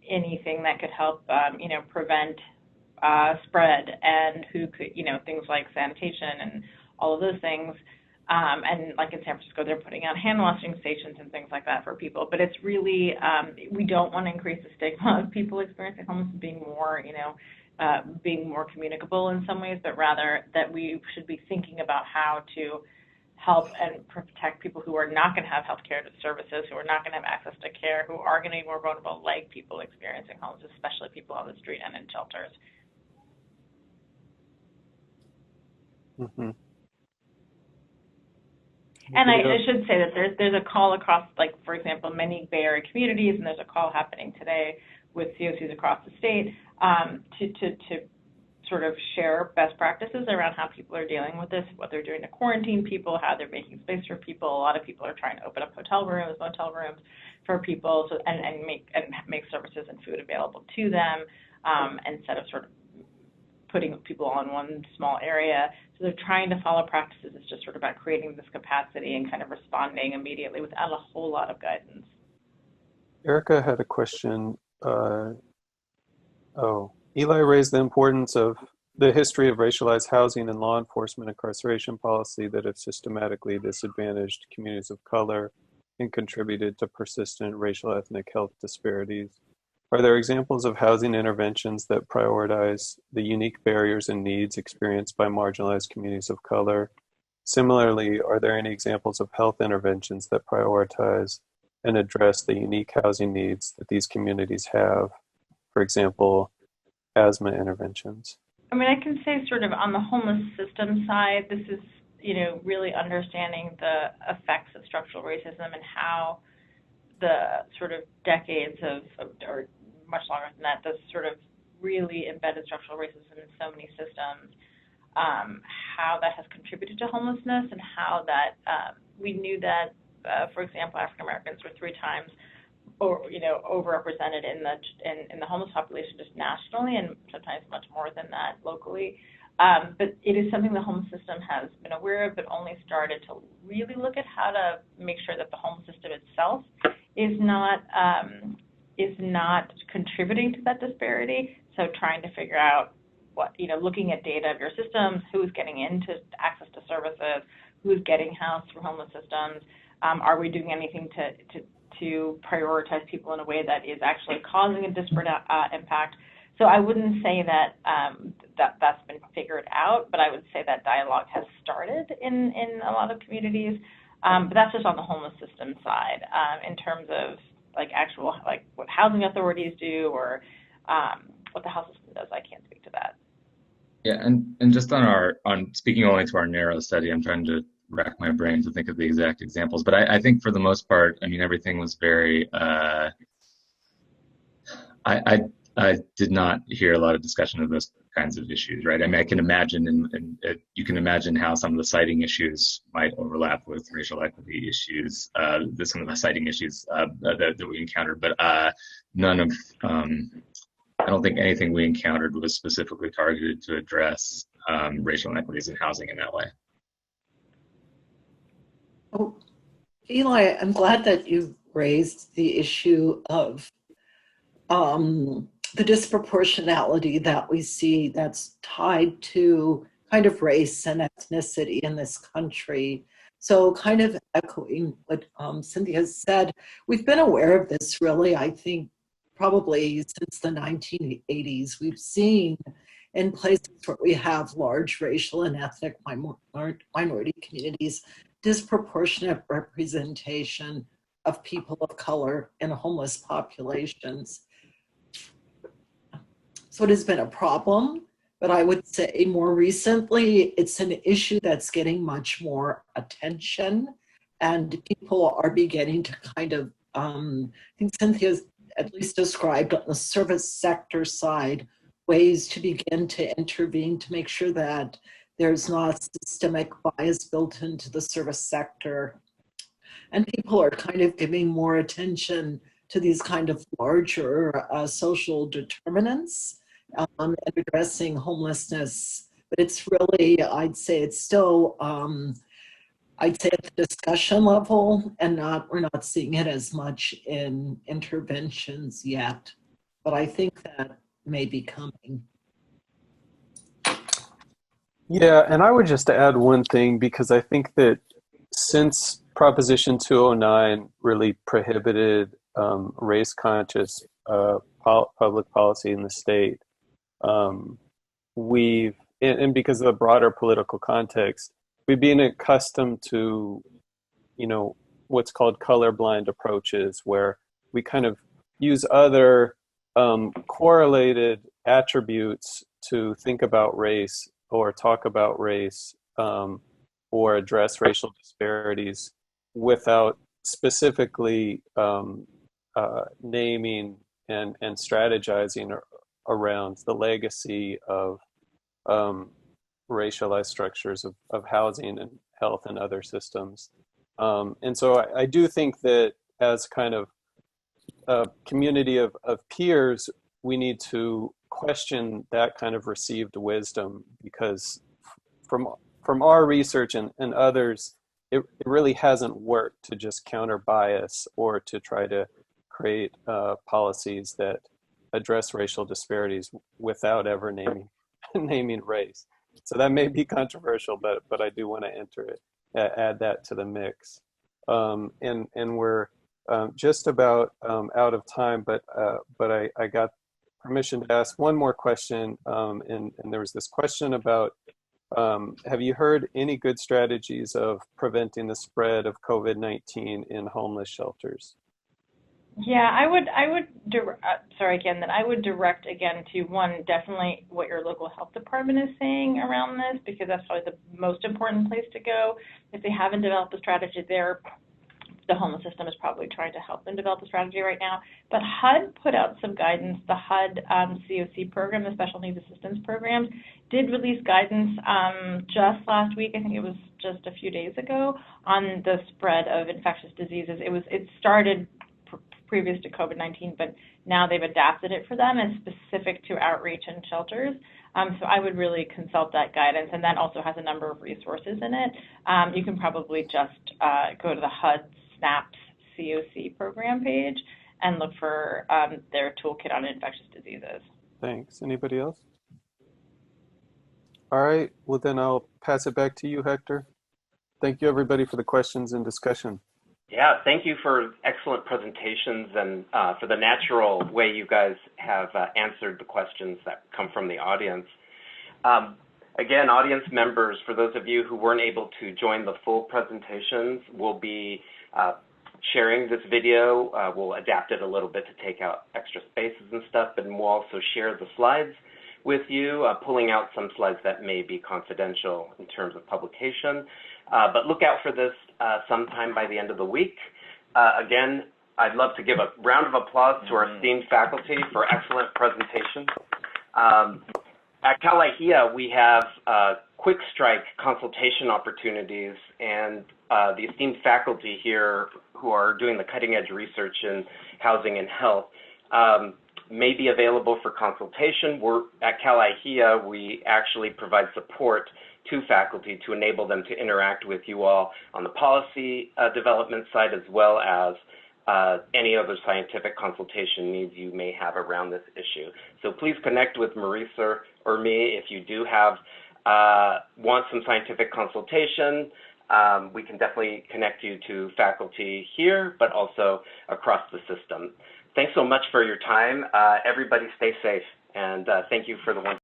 anything that could help, prevent spread, and who could, things like sanitation and all of those things. And like in San Francisco, they're putting out hand washing stations and things like that for people. But it's really, we don't want to increase the stigma of people experiencing homelessness being more, being more communicable in some ways, but rather that we should be thinking about how to help and protect people who are not going to have health care services, who are not going to have access to care, who are going to be more vulnerable, like people experiencing homelessness, especially people on the street and in shelters. Mm-hmm. And I should say that there's a call across, like, for example, many Bay Area communities, and there's a call happening today with COCs across the state to sort of share best practices around how people are dealing with this, what they're doing to quarantine people, how they're making space for people. A lot of people are trying to open up hotel rooms, motel rooms for people, so and make services and food available to them, instead of sort of putting people on one small area. So they're trying to follow practices. It's just sort of about creating this capacity and kind of responding immediately without a whole lot of guidance. Erica had a question. Eli raised the importance of the history of racialized housing and law enforcement incarceration policy that have systematically disadvantaged communities of color and contributed to persistent racial ethnic health disparities. Are there examples of housing interventions that prioritize the unique barriers and needs experienced by marginalized communities of color? Similarly, are there any examples of health interventions that prioritize and address the unique housing needs that these communities have? For example, asthma interventions. I mean, I can say sort of on the homeless system side, this is, really understanding the effects of structural racism and how the sort of decades or much longer than that, the sort of really embedded structural racism in so many systems, how that has contributed to homelessness, and how that we knew that, for example, African Americans were 3 times overrepresented in the homeless population just nationally, and sometimes much more than that locally. But it is something the homeless system has been aware of, but only started to really look at how to make sure that the homeless system itself is not contributing to that disparity. So trying to figure out what, looking at data of your systems, who's getting into access to services, who's getting housed through homeless systems. Are we doing anything to prioritize people in a way that is actually causing a disparate impact? So I wouldn't say that that's been figured out, but I would say that dialogue has started in a lot of communities. But that's just on the homeless system side. In terms of what housing authorities do or what the house system does, I can't speak to that. Yeah, and just on speaking only to our narrow study, I'm trying to rack my brain to think of the exact examples, but I think for the most part, I mean, everything was very, I did not hear a lot of discussion of those kinds of issues, right? I mean, I can imagine, and you can imagine how some of the citing issues might overlap with racial equity issues, some of the citing issues that we encountered, but none of, I don't think anything we encountered was specifically targeted to address racial inequities in housing in that way. Oh, Eli, I'm glad that you raised the issue of the disproportionality that we see that's tied to kind of race and ethnicity in this country. So kind of echoing what Cynthia said, we've been aware of this really, I think, probably since the 1980s. We've seen in places where we have large racial and ethnic minority communities, disproportionate representation of people of color in homeless populations. So it has been a problem, but I would say more recently, it's an issue that's getting much more attention, and people are beginning to kind of, I think Cynthia's at least described on the service sector side, ways to begin to intervene to make sure that there's not systemic bias built into the service sector. And people are kind of giving more attention to these kind of larger social determinants and addressing homelessness. But it's really, I'd say it's still, I'd say at the discussion level, and we're not seeing it as much in interventions yet. But I think that may be coming. Yeah, and I would just add one thing, because I think that since Proposition 209 really prohibited race-conscious public policy in the state, and because of the broader political context, we've been accustomed to, what's called colorblind approaches, where we kind of use other correlated attributes to think about race or talk about race or address racial disparities without specifically naming and strategizing around the legacy of racialized structures of housing and health and other systems. And so I do think that as kind of a community of peers, we need to question that kind of received wisdom, because from our research and others, it really hasn't worked to just counter bias or to try to create policies that address racial disparities without ever naming race. So that may be controversial, but I do want to add that to the mix. And we're just about out of time, but I got permission to ask one more question. And there was this question about, have you heard any good strategies of preventing the spread of COVID-19 in homeless shelters? Yeah, I would direct again to one, definitely what your local health department is saying around this, because that's probably the most important place to go. If they haven't developed a strategy there, the homeless system is probably trying to help them develop a strategy right now. But HUD put out some guidance. The HUD COC program, the Special Needs Assistance Programs, did release guidance just last week. I think it was just a few days ago, on the spread of infectious diseases. It started previous to COVID-19, but now they've adapted it for them and specific to outreach and shelters. So I would really consult that guidance, and that also has a number of resources in it. You can probably just go to the HUD SNAPS COC program page and look for their toolkit on infectious diseases. Thanks. Anybody else? All right, well then I'll pass it back to you, Hector. Thank you everybody for the questions and discussion. Yeah, thank you for excellent presentations and for the natural way you guys have answered the questions that come from the audience. Again, audience members, for those of you who weren't able to join the full presentations, we'll be sharing this video. We'll adapt it a little bit to take out extra spaces and stuff, but we'll also share the slides with you, pulling out some slides that may be confidential in terms of publication. But look out for this sometime by the end of the week. Again, I'd love to give a round of applause to our esteemed faculty for excellent presentation. At Cal IHEA, we have quick strike consultation opportunities, and the esteemed faculty here who are doing the cutting edge research in housing and health may be available for consultation. At Cal IHEA, we actually provide support to faculty to enable them to interact with you all on the policy development side, as well as any other scientific consultation needs you may have around this issue. So please connect with Marisa or me if you do have want some scientific consultation. We can definitely connect you to faculty here, but also across the system. Thanks so much for your time. Everybody stay safe, and thank you for the one.